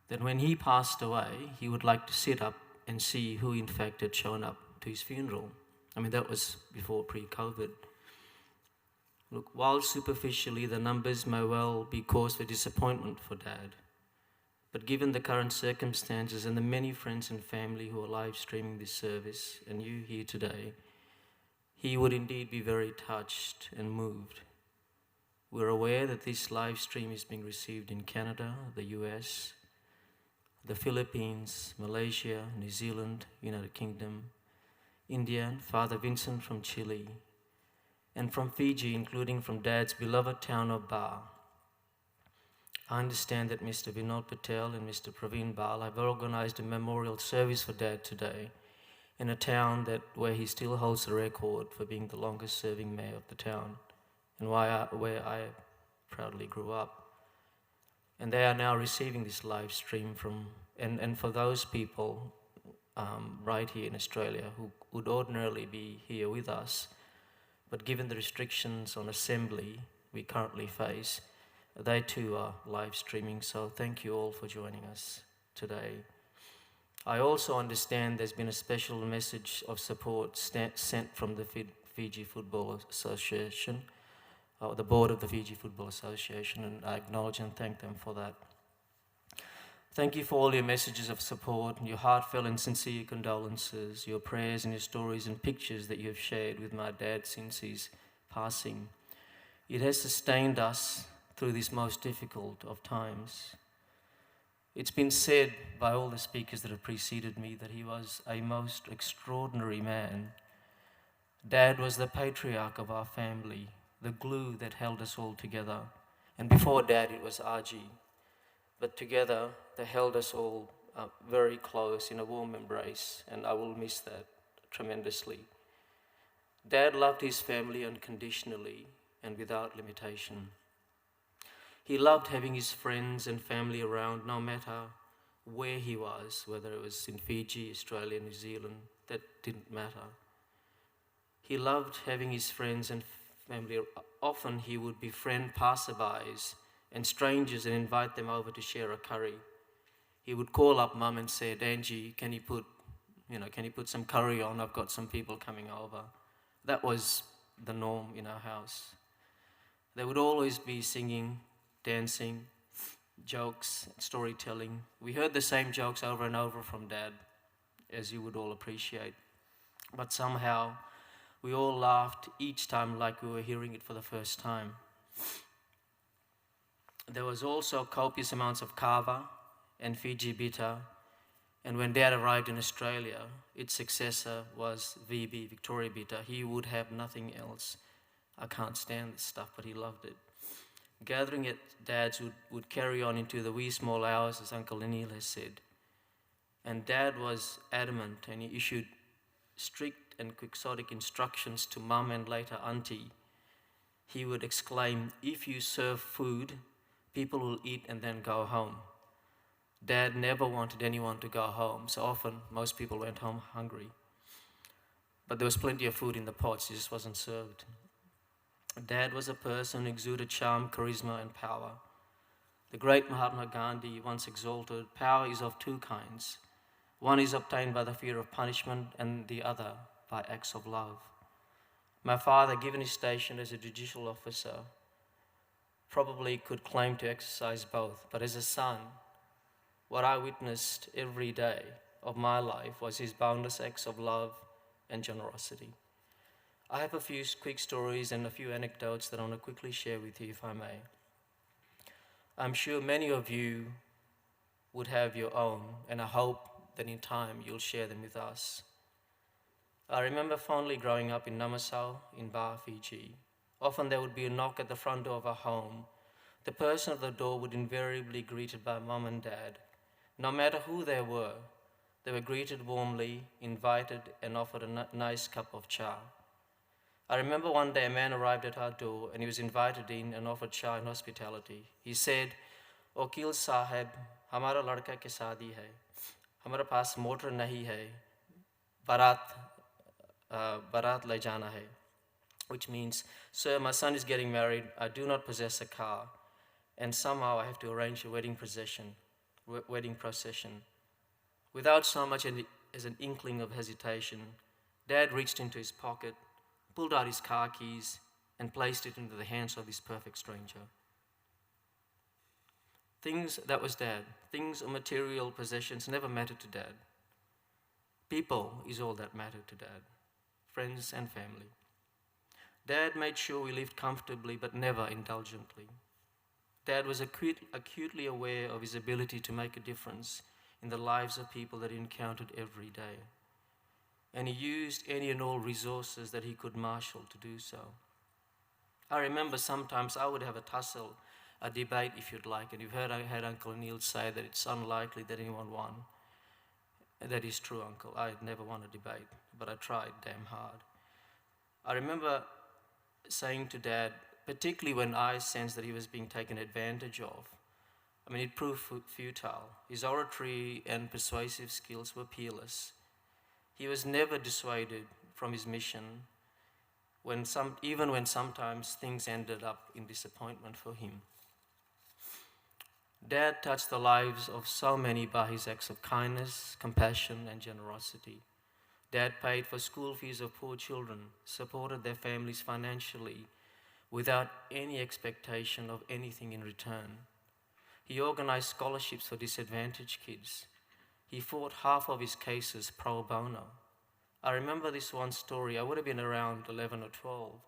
that when he passed away, he would like to sit up and see who in fact had shown up to his funeral. I mean, that was before pre-COVID. Look, while superficially the numbers may well be cause for disappointment for Dad, but given the current circumstances and the many friends and family who are live streaming this service and you here today, he would indeed be very touched and moved. We're aware that this live stream is being received in Canada, the US, the Philippines, Malaysia, New Zealand, United Kingdom, India, Father Vincent from Chile, and from Fiji, including from Dad's beloved town of Ba. I understand that Mr. Vinod Patel and Mr. Praveen Bal have organized a memorial service for Dad today in a town where he still holds the record for being the longest serving mayor of the town and where I proudly grew up. And they are now receiving this live stream and for those people right here in Australia who would ordinarily be here with us, but given the restrictions on assembly we currently face, they too are live streaming, so thank you all for joining us today. I also understand there's been a special message of support sent from the Fiji Football Association, the board of the Fiji Football Association, and I acknowledge and thank them for that. Thank you for all your messages of support, your heartfelt and sincere condolences, your prayers and your stories and pictures that you have shared with my dad since his passing. It has sustained us through this most difficult of times. It's been said by all the speakers that have preceded me that he was a most extraordinary man. Dad was the patriarch of our family, the glue that held us all together. And before Dad, it was Arji. But together, they held us all very close in a warm embrace, and I will miss that tremendously. Dad loved his family unconditionally and without limitation. He loved having his friends and family around no matter where he was, whether it was in Fiji, Australia, New Zealand, that didn't matter. He loved having his friends and family. Often he would befriend passerbys and strangers and invite them over to share a curry. He would call up Mum and say, "Angie, can you put some curry on? I've got some people coming over." That was the norm in our house. There would always be singing, dancing, jokes, storytelling. We heard the same jokes over and over from Dad, as you would all appreciate. But somehow, we all laughed each time like we were hearing it for the first time. There was also copious amounts of kava and Fiji bitter, and when Dad arrived in Australia, its successor was VB, Victoria Bitter. He would have nothing else. I can't stand this stuff, but he loved it. Gathering at Dad's would carry on into the wee small hours, as Uncle Anil has said. And Dad was adamant, and he issued strict and quixotic instructions to Mum and later Auntie. He would exclaim, "If you serve food, people will eat and then go home." Dad never wanted anyone to go home, so often most people went home hungry. But there was plenty of food in the pots, it just wasn't served. Dad was a person who exuded charm, charisma, and power. The great Mahatma Gandhi once exalted, "Power is of two kinds. One is obtained by the fear of punishment, and the other by acts of love." My father, given his station as a judicial officer, probably could claim to exercise both, but as a son, what I witnessed every day of my life was his boundless acts of love and generosity. I have a few quick stories and a few anecdotes that I want to quickly share with you, if I may. I'm sure many of you would have your own, and I hope that in time you'll share them with us. I remember fondly growing up in Namasau in Ba, Fiji. Often there would be a knock at the front door of our home The person at the door would invariably be greeted by mum and dad. No matter who they were greeted warmly, invited, and offered a nice cup of cha. I remember one day a man arrived at our door and he was invited in and offered cha and hospitality. He said, "Okil Sahib, हमारा लड़का की शादी है, हमारे पास motor नहीं है, बारात ले जाना है," which means, "Sir, my son is getting married, I do not possess a car, and somehow I have to arrange a wedding procession. Without so much as an inkling of hesitation, Dad reached into his pocket, pulled out his car keys, and placed it into the hands of this perfect stranger. That was Dad. Things or material possessions never mattered to Dad. People is all that mattered to Dad, friends and family. Dad made sure we lived comfortably but never indulgently. Dad was acutely aware of his ability to make a difference in the lives of people that he encountered every day. And he used any and all resources that he could marshal to do so. I remember sometimes I would have a tussle, a debate if you'd like, and you've heard I had Uncle Neil say that it's unlikely that anyone won. That is true, Uncle. I'd never won a debate, but I tried damn hard. I remember saying to Dad, particularly when I sensed that he was being taken advantage of, it proved futile. His oratory and persuasive skills were peerless. He was never dissuaded from his mission, even when sometimes things ended up in disappointment for him. Dad touched the lives of so many by his acts of kindness, compassion, and generosity. Dad paid for school fees of poor children, supported their families financially without any expectation of anything in return. He organized scholarships for disadvantaged kids. He fought half of his cases pro bono. I remember this one story. I would have been around 11 or 12.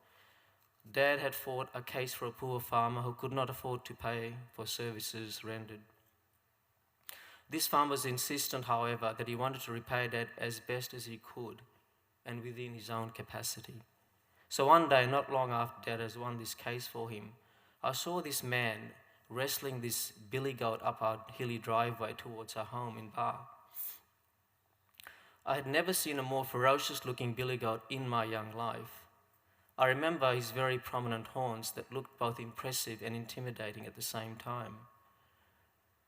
Dad had fought a case for a poor farmer who could not afford to pay for services rendered. This farmer was insistent, however, that he wanted to repay Dad as best as he could and within his own capacity. So one day, not long after Dad has won this case for him, I saw this man wrestling this billy goat up our hilly driveway towards our home in Bar. I had never seen a more ferocious-looking billy goat in my young life. I remember his very prominent horns that looked both impressive and intimidating at the same time.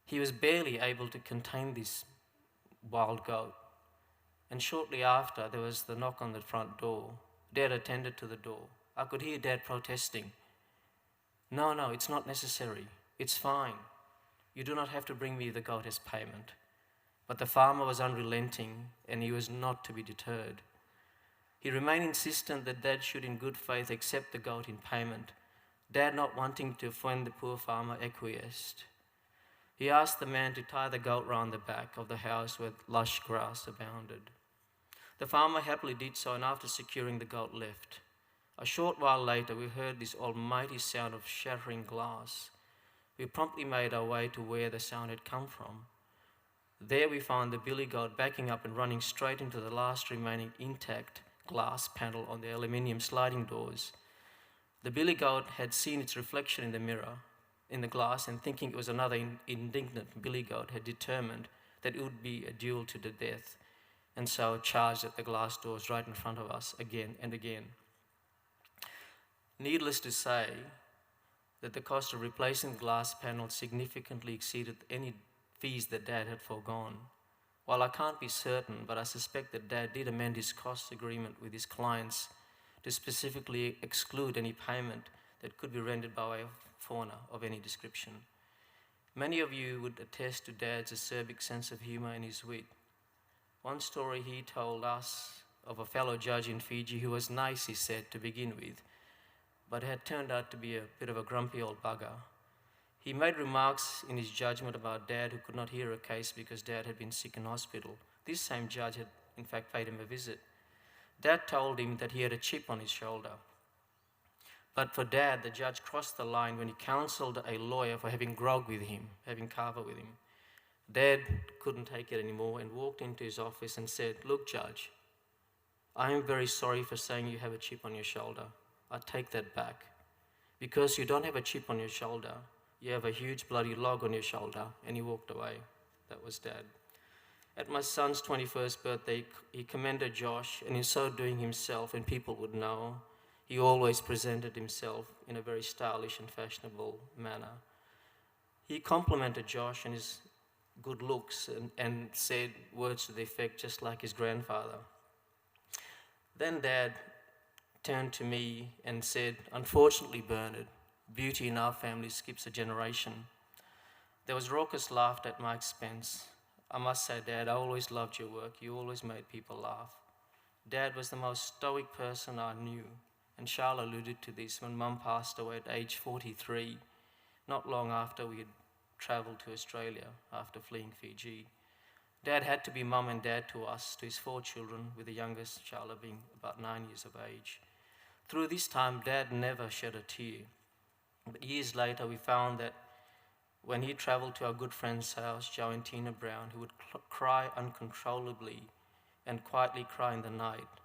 He was barely able to contain this wild goat. And shortly after, there was the knock on the front door. Dad attended to the door. I could hear Dad protesting. No, it's not necessary. It's fine. You do not have to bring me the goat as payment." But the farmer was unrelenting, and he was not to be deterred. He remained insistent that Dad should in good faith accept the goat in payment. Dad, not wanting to offend the poor farmer, acquiesced. He asked the man to tie the goat round the back of the house where lush grass abounded. The farmer happily did so, and after securing the goat, left. A short while later, we heard this almighty sound of shattering glass. We promptly made our way to where the sound had come from. There we found the billy goat backing up and running straight into the last remaining intact glass panel on the aluminium sliding doors. The billy goat had seen its reflection in the mirror, in the glass, and thinking it was another indignant billy goat, had determined that it would be a duel to the death, and so charged at the glass doors right in front of us again and again. Needless to say, that the cost of replacing the glass panel significantly exceeded any fees that Dad had foregone. While I can't be certain, but I suspect that Dad did amend his cost agreement with his clients to specifically exclude any payment that could be rendered by way of fauna of any description. Many of you would attest to Dad's acerbic sense of humor and his wit. One story he told us of a fellow judge in Fiji who was nice, he said, to begin with, but had turned out to be a bit of a grumpy old bugger. He made remarks in his judgment about Dad who could not hear a case because Dad had been sick in hospital. This same judge had in fact paid him a visit. Dad told him that he had a chip on his shoulder. But for Dad, the judge crossed the line when he counseled a lawyer for having grog with him, having kava with him. Dad couldn't take it anymore and walked into his office and said, "Look, Judge, I am very sorry for saying you have a chip on your shoulder. I take that back. Because you don't have a chip on your shoulder, You have a huge bloody log on your shoulder. And he walked away. That was Dad. At my son's 21st birthday, he commended Josh, and in so doing himself, and people would know, he always presented himself in a very stylish and fashionable manner. He complimented Josh and his good looks and said words to the effect just like his grandfather. Then Dad turned to me and said, "Unfortunately, Bernard, beauty in our family skips a generation." There was raucous laughter at my expense. I must say, Dad, I always loved your work. You always made people laugh. Dad was the most stoic person I knew, and Charles alluded to this when Mum passed away at age 43, not long after we had travelled to Australia after fleeing Fiji. Dad had to be Mum and Dad to us, to his 4 children, with the youngest Charlotte being about 9 years of age. Through this time, Dad never shed a tear. But years later, we found that when he travelled to our good friend's house, Joe and Tina Brown, he would cry uncontrollably and quietly cry in the night.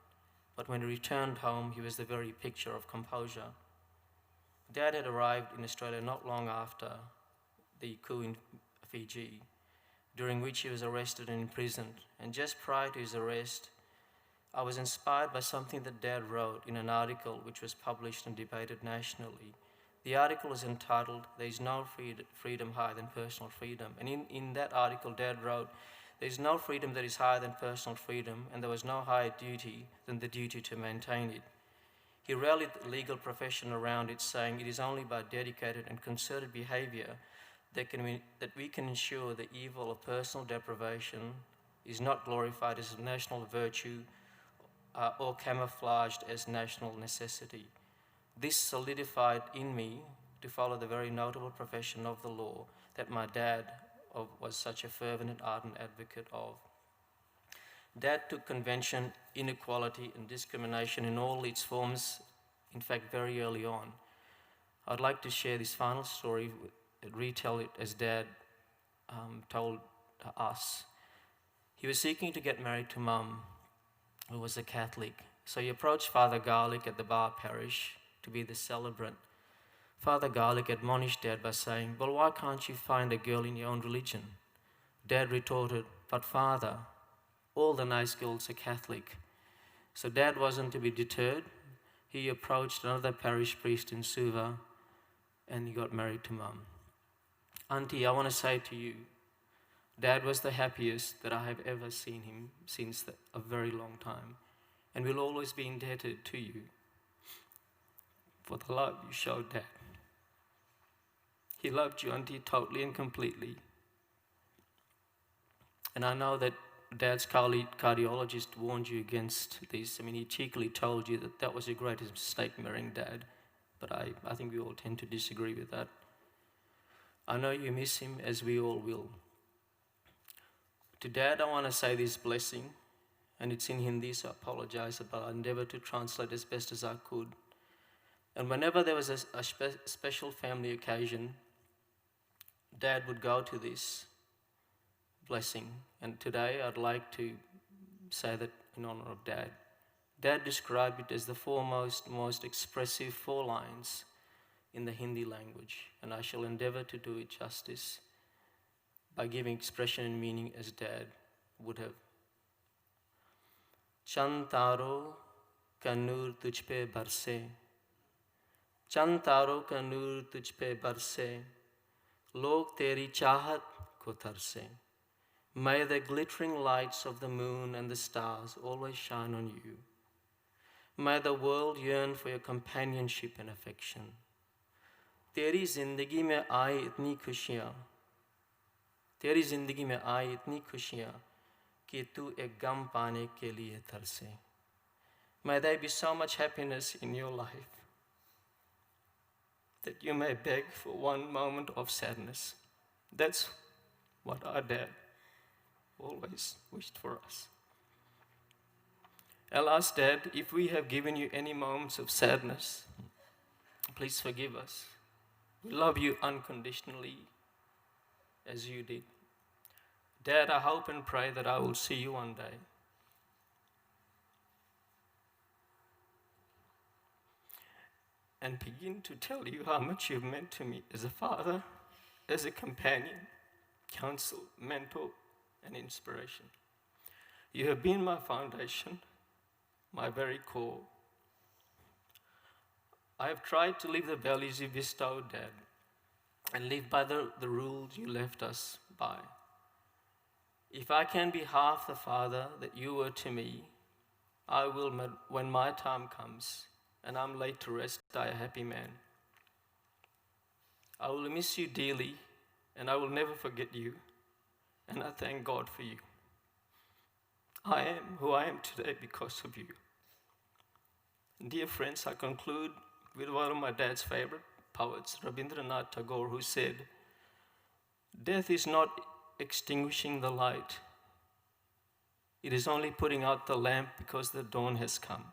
But when he returned home, he was the very picture of composure. Dad had arrived in Australia not long after the coup in Fiji, during which he was arrested and imprisoned. And just prior to his arrest, I was inspired by something that Dad wrote in an article which was published and debated nationally. The article is entitled, "There is no freedom higher than personal freedom." And in that article, Dad wrote, "There is no freedom that is higher than personal freedom, and there was no higher duty than the duty to maintain it." He rallied the legal profession around it, saying, "It is only by dedicated and concerted behaviour that we can ensure the evil of personal deprivation is not glorified as a national virtue or camouflaged as national necessity." This solidified in me to follow the very notable profession of the law that my dad was such a fervent and ardent advocate of. Dad took convention, inequality, and discrimination in all its forms, in fact, very early on. I'd like to share this final story, retell it as Dad told us. He was seeking to get married to Mum, who was a Catholic. So he approached Father Garlic at the Bar Parish to be the celebrant. Father Garlic admonished Dad by saying, "Well, why can't you find a girl in your own religion?" Dad retorted, "But Father, all the nice girls are Catholic." So Dad wasn't to be deterred. He approached another parish priest in Suva and he got married to Mum. Auntie, I want to say to you, Dad was the happiest that I have ever seen him since a very long time, and will always be indebted to you for the love you showed Dad. He loved you, Auntie, totally and completely. And I know that Dad's cardiologist warned you against this. I mean, he cheekily told you that that was your greatest mistake, marrying Dad. But I think we all tend to disagree with that. I know you miss him, as we all will. To Dad, I want to say this blessing, and it's in Hindi, so I apologize, but I'll endeavor to translate as best as I could. And whenever there was a special family occasion, Dad would go to this blessing. And today I'd like to say that in honor of Dad. Dad described it as the foremost, most expressive 4 lines in the Hindi language, and I shall endeavor to do it justice by giving expression and meaning as Dad would have. Chand taro ka noor tujh pe barse, chand taro ka noor tujh pe barse, log teri chahat ko tarse. May the glittering lights of the moon and the stars always shine on you. May the world yearn for your companionship and affection. तेरी जिंदगी में आई इतनी खुशियाँ, तेरी जिंदगी में आई इतनी खुशियाँ कि तू एक गम पाने के लिए तरसे. May there be so much happiness in your life that you may beg for one moment of sadness. That's what our Dad always wished for us. Alas, Dad, if we have given you any moments of sadness, please forgive us. We love you unconditionally as you did. Dad, I hope and pray that I will see you one day. And begin to tell you how much you've meant to me as a father as a companion, counsel, mentor, and inspiration. You have been my foundation, my very core. I have tried to live the values you bestowed, Dad, and live by the rules you left us by. If I can be half the father that you were to me, I will, when my time comes and I'm laid to rest, die a happy man. I will miss you dearly, and I will never forget you, and I thank God for you. I am who I am today because of you. Dear friends, I conclude with one of my dad's favorite poets, Rabindranath Tagore, who said, "Death is not extinguishing the light. It is only putting out the lamp because the dawn has come."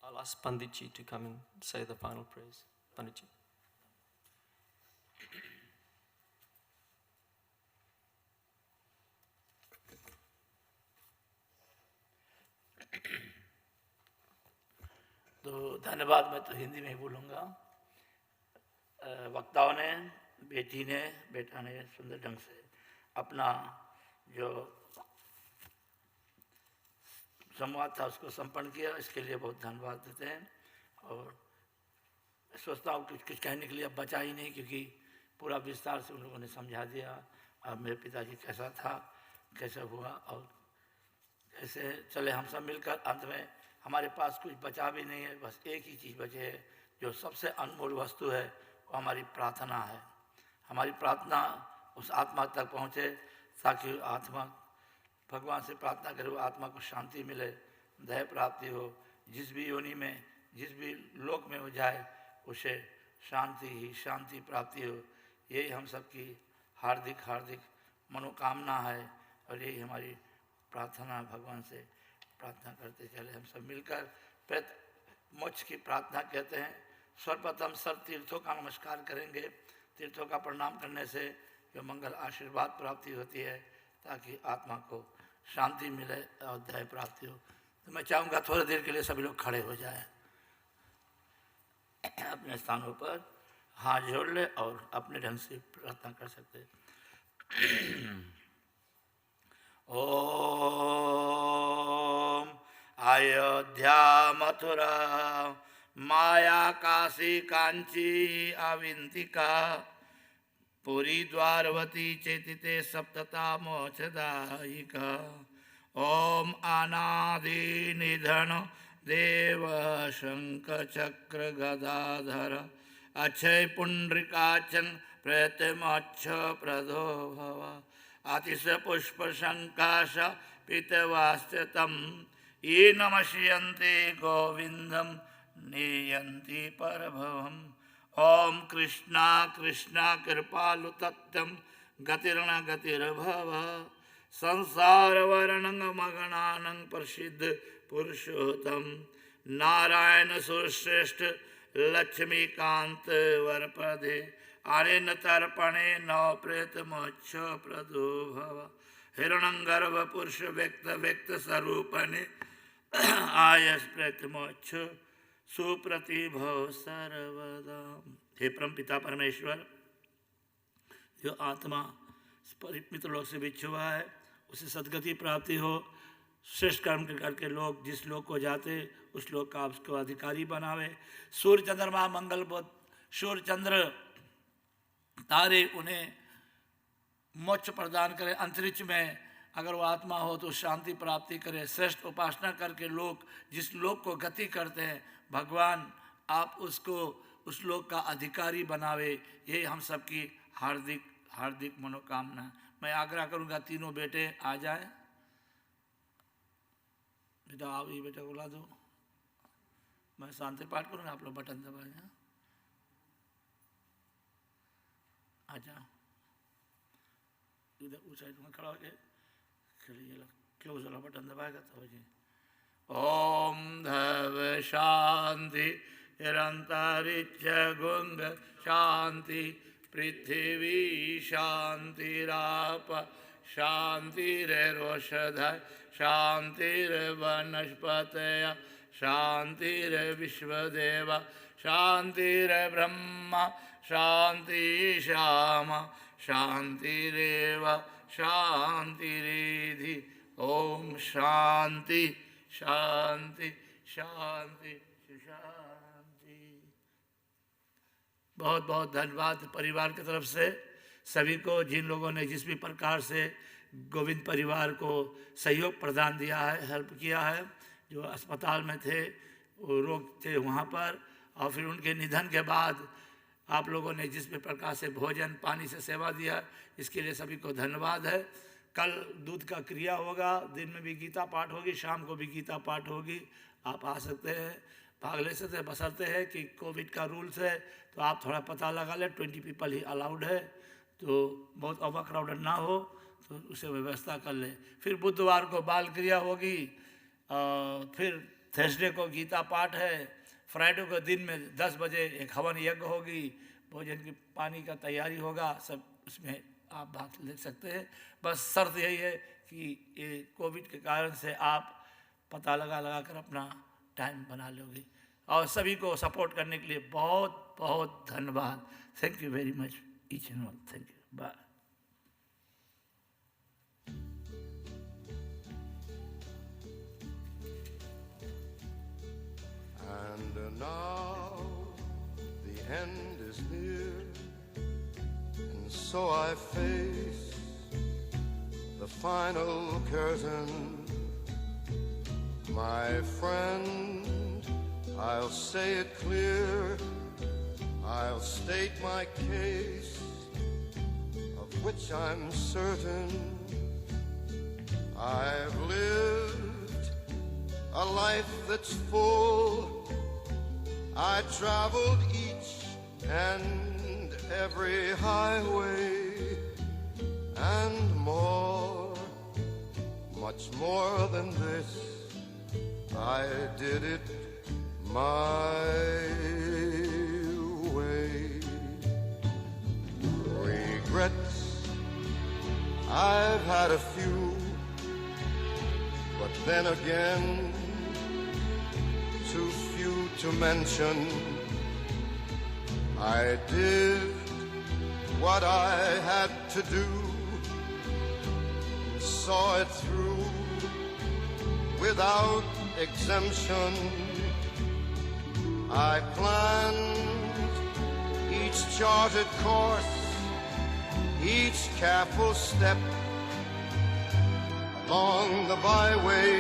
I'll ask Panditji to come and say the final prayers. Panditji. तो धन्यवाद मैं तो हिंदी में ही बोलूँगा। वक्ताओं ने, बेटी ने, बेटा ने सुंदर ढंग से अपना जो संवाद था उसको संपन्न किया, इसके लिए बहुत धन्यवाद देते हैं। और सोचता हूँ कुछ कहने के लिए अब बचा ही नहीं, क्योंकि पूरा विस्तार से उन लोगों ने समझा दिया। अब मेरे पिताजी कैसा था, कैसा हुआ और कैसे चले हम सब मिलकर। अंत में हमारे पास कुछ बचा भी नहीं है, बस एक ही चीज़ बचे है जो सबसे अनमोल वस्तु है, वो हमारी प्रार्थना है। हमारी प्रार्थना उस आत्मा तक पहुँचे ताकि आत्मा भगवान से प्रार्थना करे, वो आत्मा को शांति मिले, दया प्राप्ति हो। जिस भी योनि में, जिस भी लोक में वो जाए, उसे शांति ही शांति प्राप्ति हो। यही हम सबकी हार्दिक हार्दिक मनोकामना है और यही हमारी प्रार्थना भगवान से प्रार्थना करते चले हम सब मिलकर। प्रेत मोक्ष की प्रार्थना कहते हैं। सर्वप्रथम सर्व तीर्थों का नमस्कार करेंगे। तीर्थों का प्रणाम करने से जो मंगल आशीर्वाद प्राप्ति होती है, ताकि आत्मा को शांति मिले और दया प्राप्ति हो। तो मैं चाहूँगा थोड़ी देर के लिए सभी लोग खड़े हो जाएं, अपने स्थानों पर हाथ जोड़ ले और अपने ढंग से प्रार्थना कर सकते। ओम अयोध्या मथुरा माया काशी कांची अविंतिका पुरी द्वारवती चेतिते सप्तता मोक्षदायिका। ओम अनादि निधन देव शंख चक्र गदाधर अक्षय पुंडरीकाचन प्रेतमक्ष प्रदो भव। अतिश पुष्प शंकाश पितवास्यतम ये नमस्यन्ते गोविंदम नीयन्ति परभवम। ओम कृष्णा कृष्णा कृपालु तत्तम गतिर्न गतिर्भव। संसार वर्णंग मगनानं प्रसिद्ध पुरुषोत्तम नारायण सुरश्रेष्ठ लक्ष्मीकांत वरप्रदे अरेन तर्पणे नव प्रेत मोक्ष प्रदो भव। हिरण्यगर्भ पुरुष व्यक्त व्यक्त स्वरूपने आयस प्रेत मोक्ष सुप्रतिभव सर्वदा। हे परम पिता परमेश्वर, जो आत्मा परिमित लोक से बिछुआ है उसे सदगति प्राप्ति हो। श्रेष्ठ कर्म करके लोग जिस लोक को जाते उस लोक का उसको अधिकारी बनावे। सूर्य चंद्रमा मंगल बुध सूर्य चंद्र तारे उन्हें मोक्ष प्रदान करे। अंतरिक्ष में अगर वो आत्मा हो तो शांति प्राप्ति करे। श्रेष्ठ उपासना करके लोग जिस लोक को गति करते हैं, भगवान आप उसको उस लोक का अधिकारी बनावे। यही हम सबकी हार्दिक हार्दिक मनोकामना। मैं आग्रह करूंगा तीनों बेटे आ जाएं। बेटा आओ, ये बेटा को ला दो। मैं शांति पाठ करूंगा, आप लोग बटन दबाएं। आ जाओ, इधर उस साइड में खड़ा हो गए। चलिए क्लोज वाला बटन दबाएगा तो जी। ओम धव शांति निरंतरिक्ष गुंग शांति पृथ्वी शांतिराप शान्तिरेवोषधयः शान्तिर्वनस्पतयः शान्तिर्विश्वदेवः शान्तिर्ब्रह्म शान्तिः शान्तिरेव शान्तिरेधि ओम शांति शांति शांति शांति। बहुत बहुत धन्यवाद परिवार की तरफ से सभी को, जिन लोगों ने जिस भी प्रकार से गोविंद परिवार को सहयोग प्रदान दिया है, हेल्प किया है। जो अस्पताल में थे, वो रोग थे वहाँ पर, और फिर उनके निधन के बाद आप लोगों ने जिस भी प्रकार से भोजन पानी से सेवा दिया, इसके लिए सभी को धन्यवाद है। कल दूध का क्रिया होगा, दिन में भी गीता पाठ होगी, शाम को भी गीता पाठ होगी। आप आ सकते हैं, भाग ले सकते हैं, बशर्ते है कि कोविड का रूल्स है तो आप थोड़ा पता लगा लें। 20 पीपल ही अलाउड है, तो बहुत ओवर क्राउडेड ना हो, तो उसे व्यवस्था कर लें। फिर बुधवार को बाल क्रिया होगी, फिर थर्सडे को गीता पाठ है, फ्राइडे को दिन में 10 बजे एक हवन यज्ञ होगी, भोजन की पानी का तैयारी होगा, सब उसमें आप भाग ले सकते हैं। बस शर्त यही है कि ये कोविड के कारण से आप पता लगा कर अपना टाइम बना लोगे। और सभी को सपोर्ट करने के लिए बहुत बहुत धन्यवाद। Thank you very much each and all. Thank you, bye. And now the end is near, and so I face the final curtain. My friend, I'll say it clear, I'll state my case, of which I'm certain. I've lived a life that's full. I traveled each and every highway and more, much more than this. I did it my way. Regrets, I've had a few, but then again, too few to mention. I did what I had to do, saw it through without exemption. I planned each charted course, each careful step along the byway.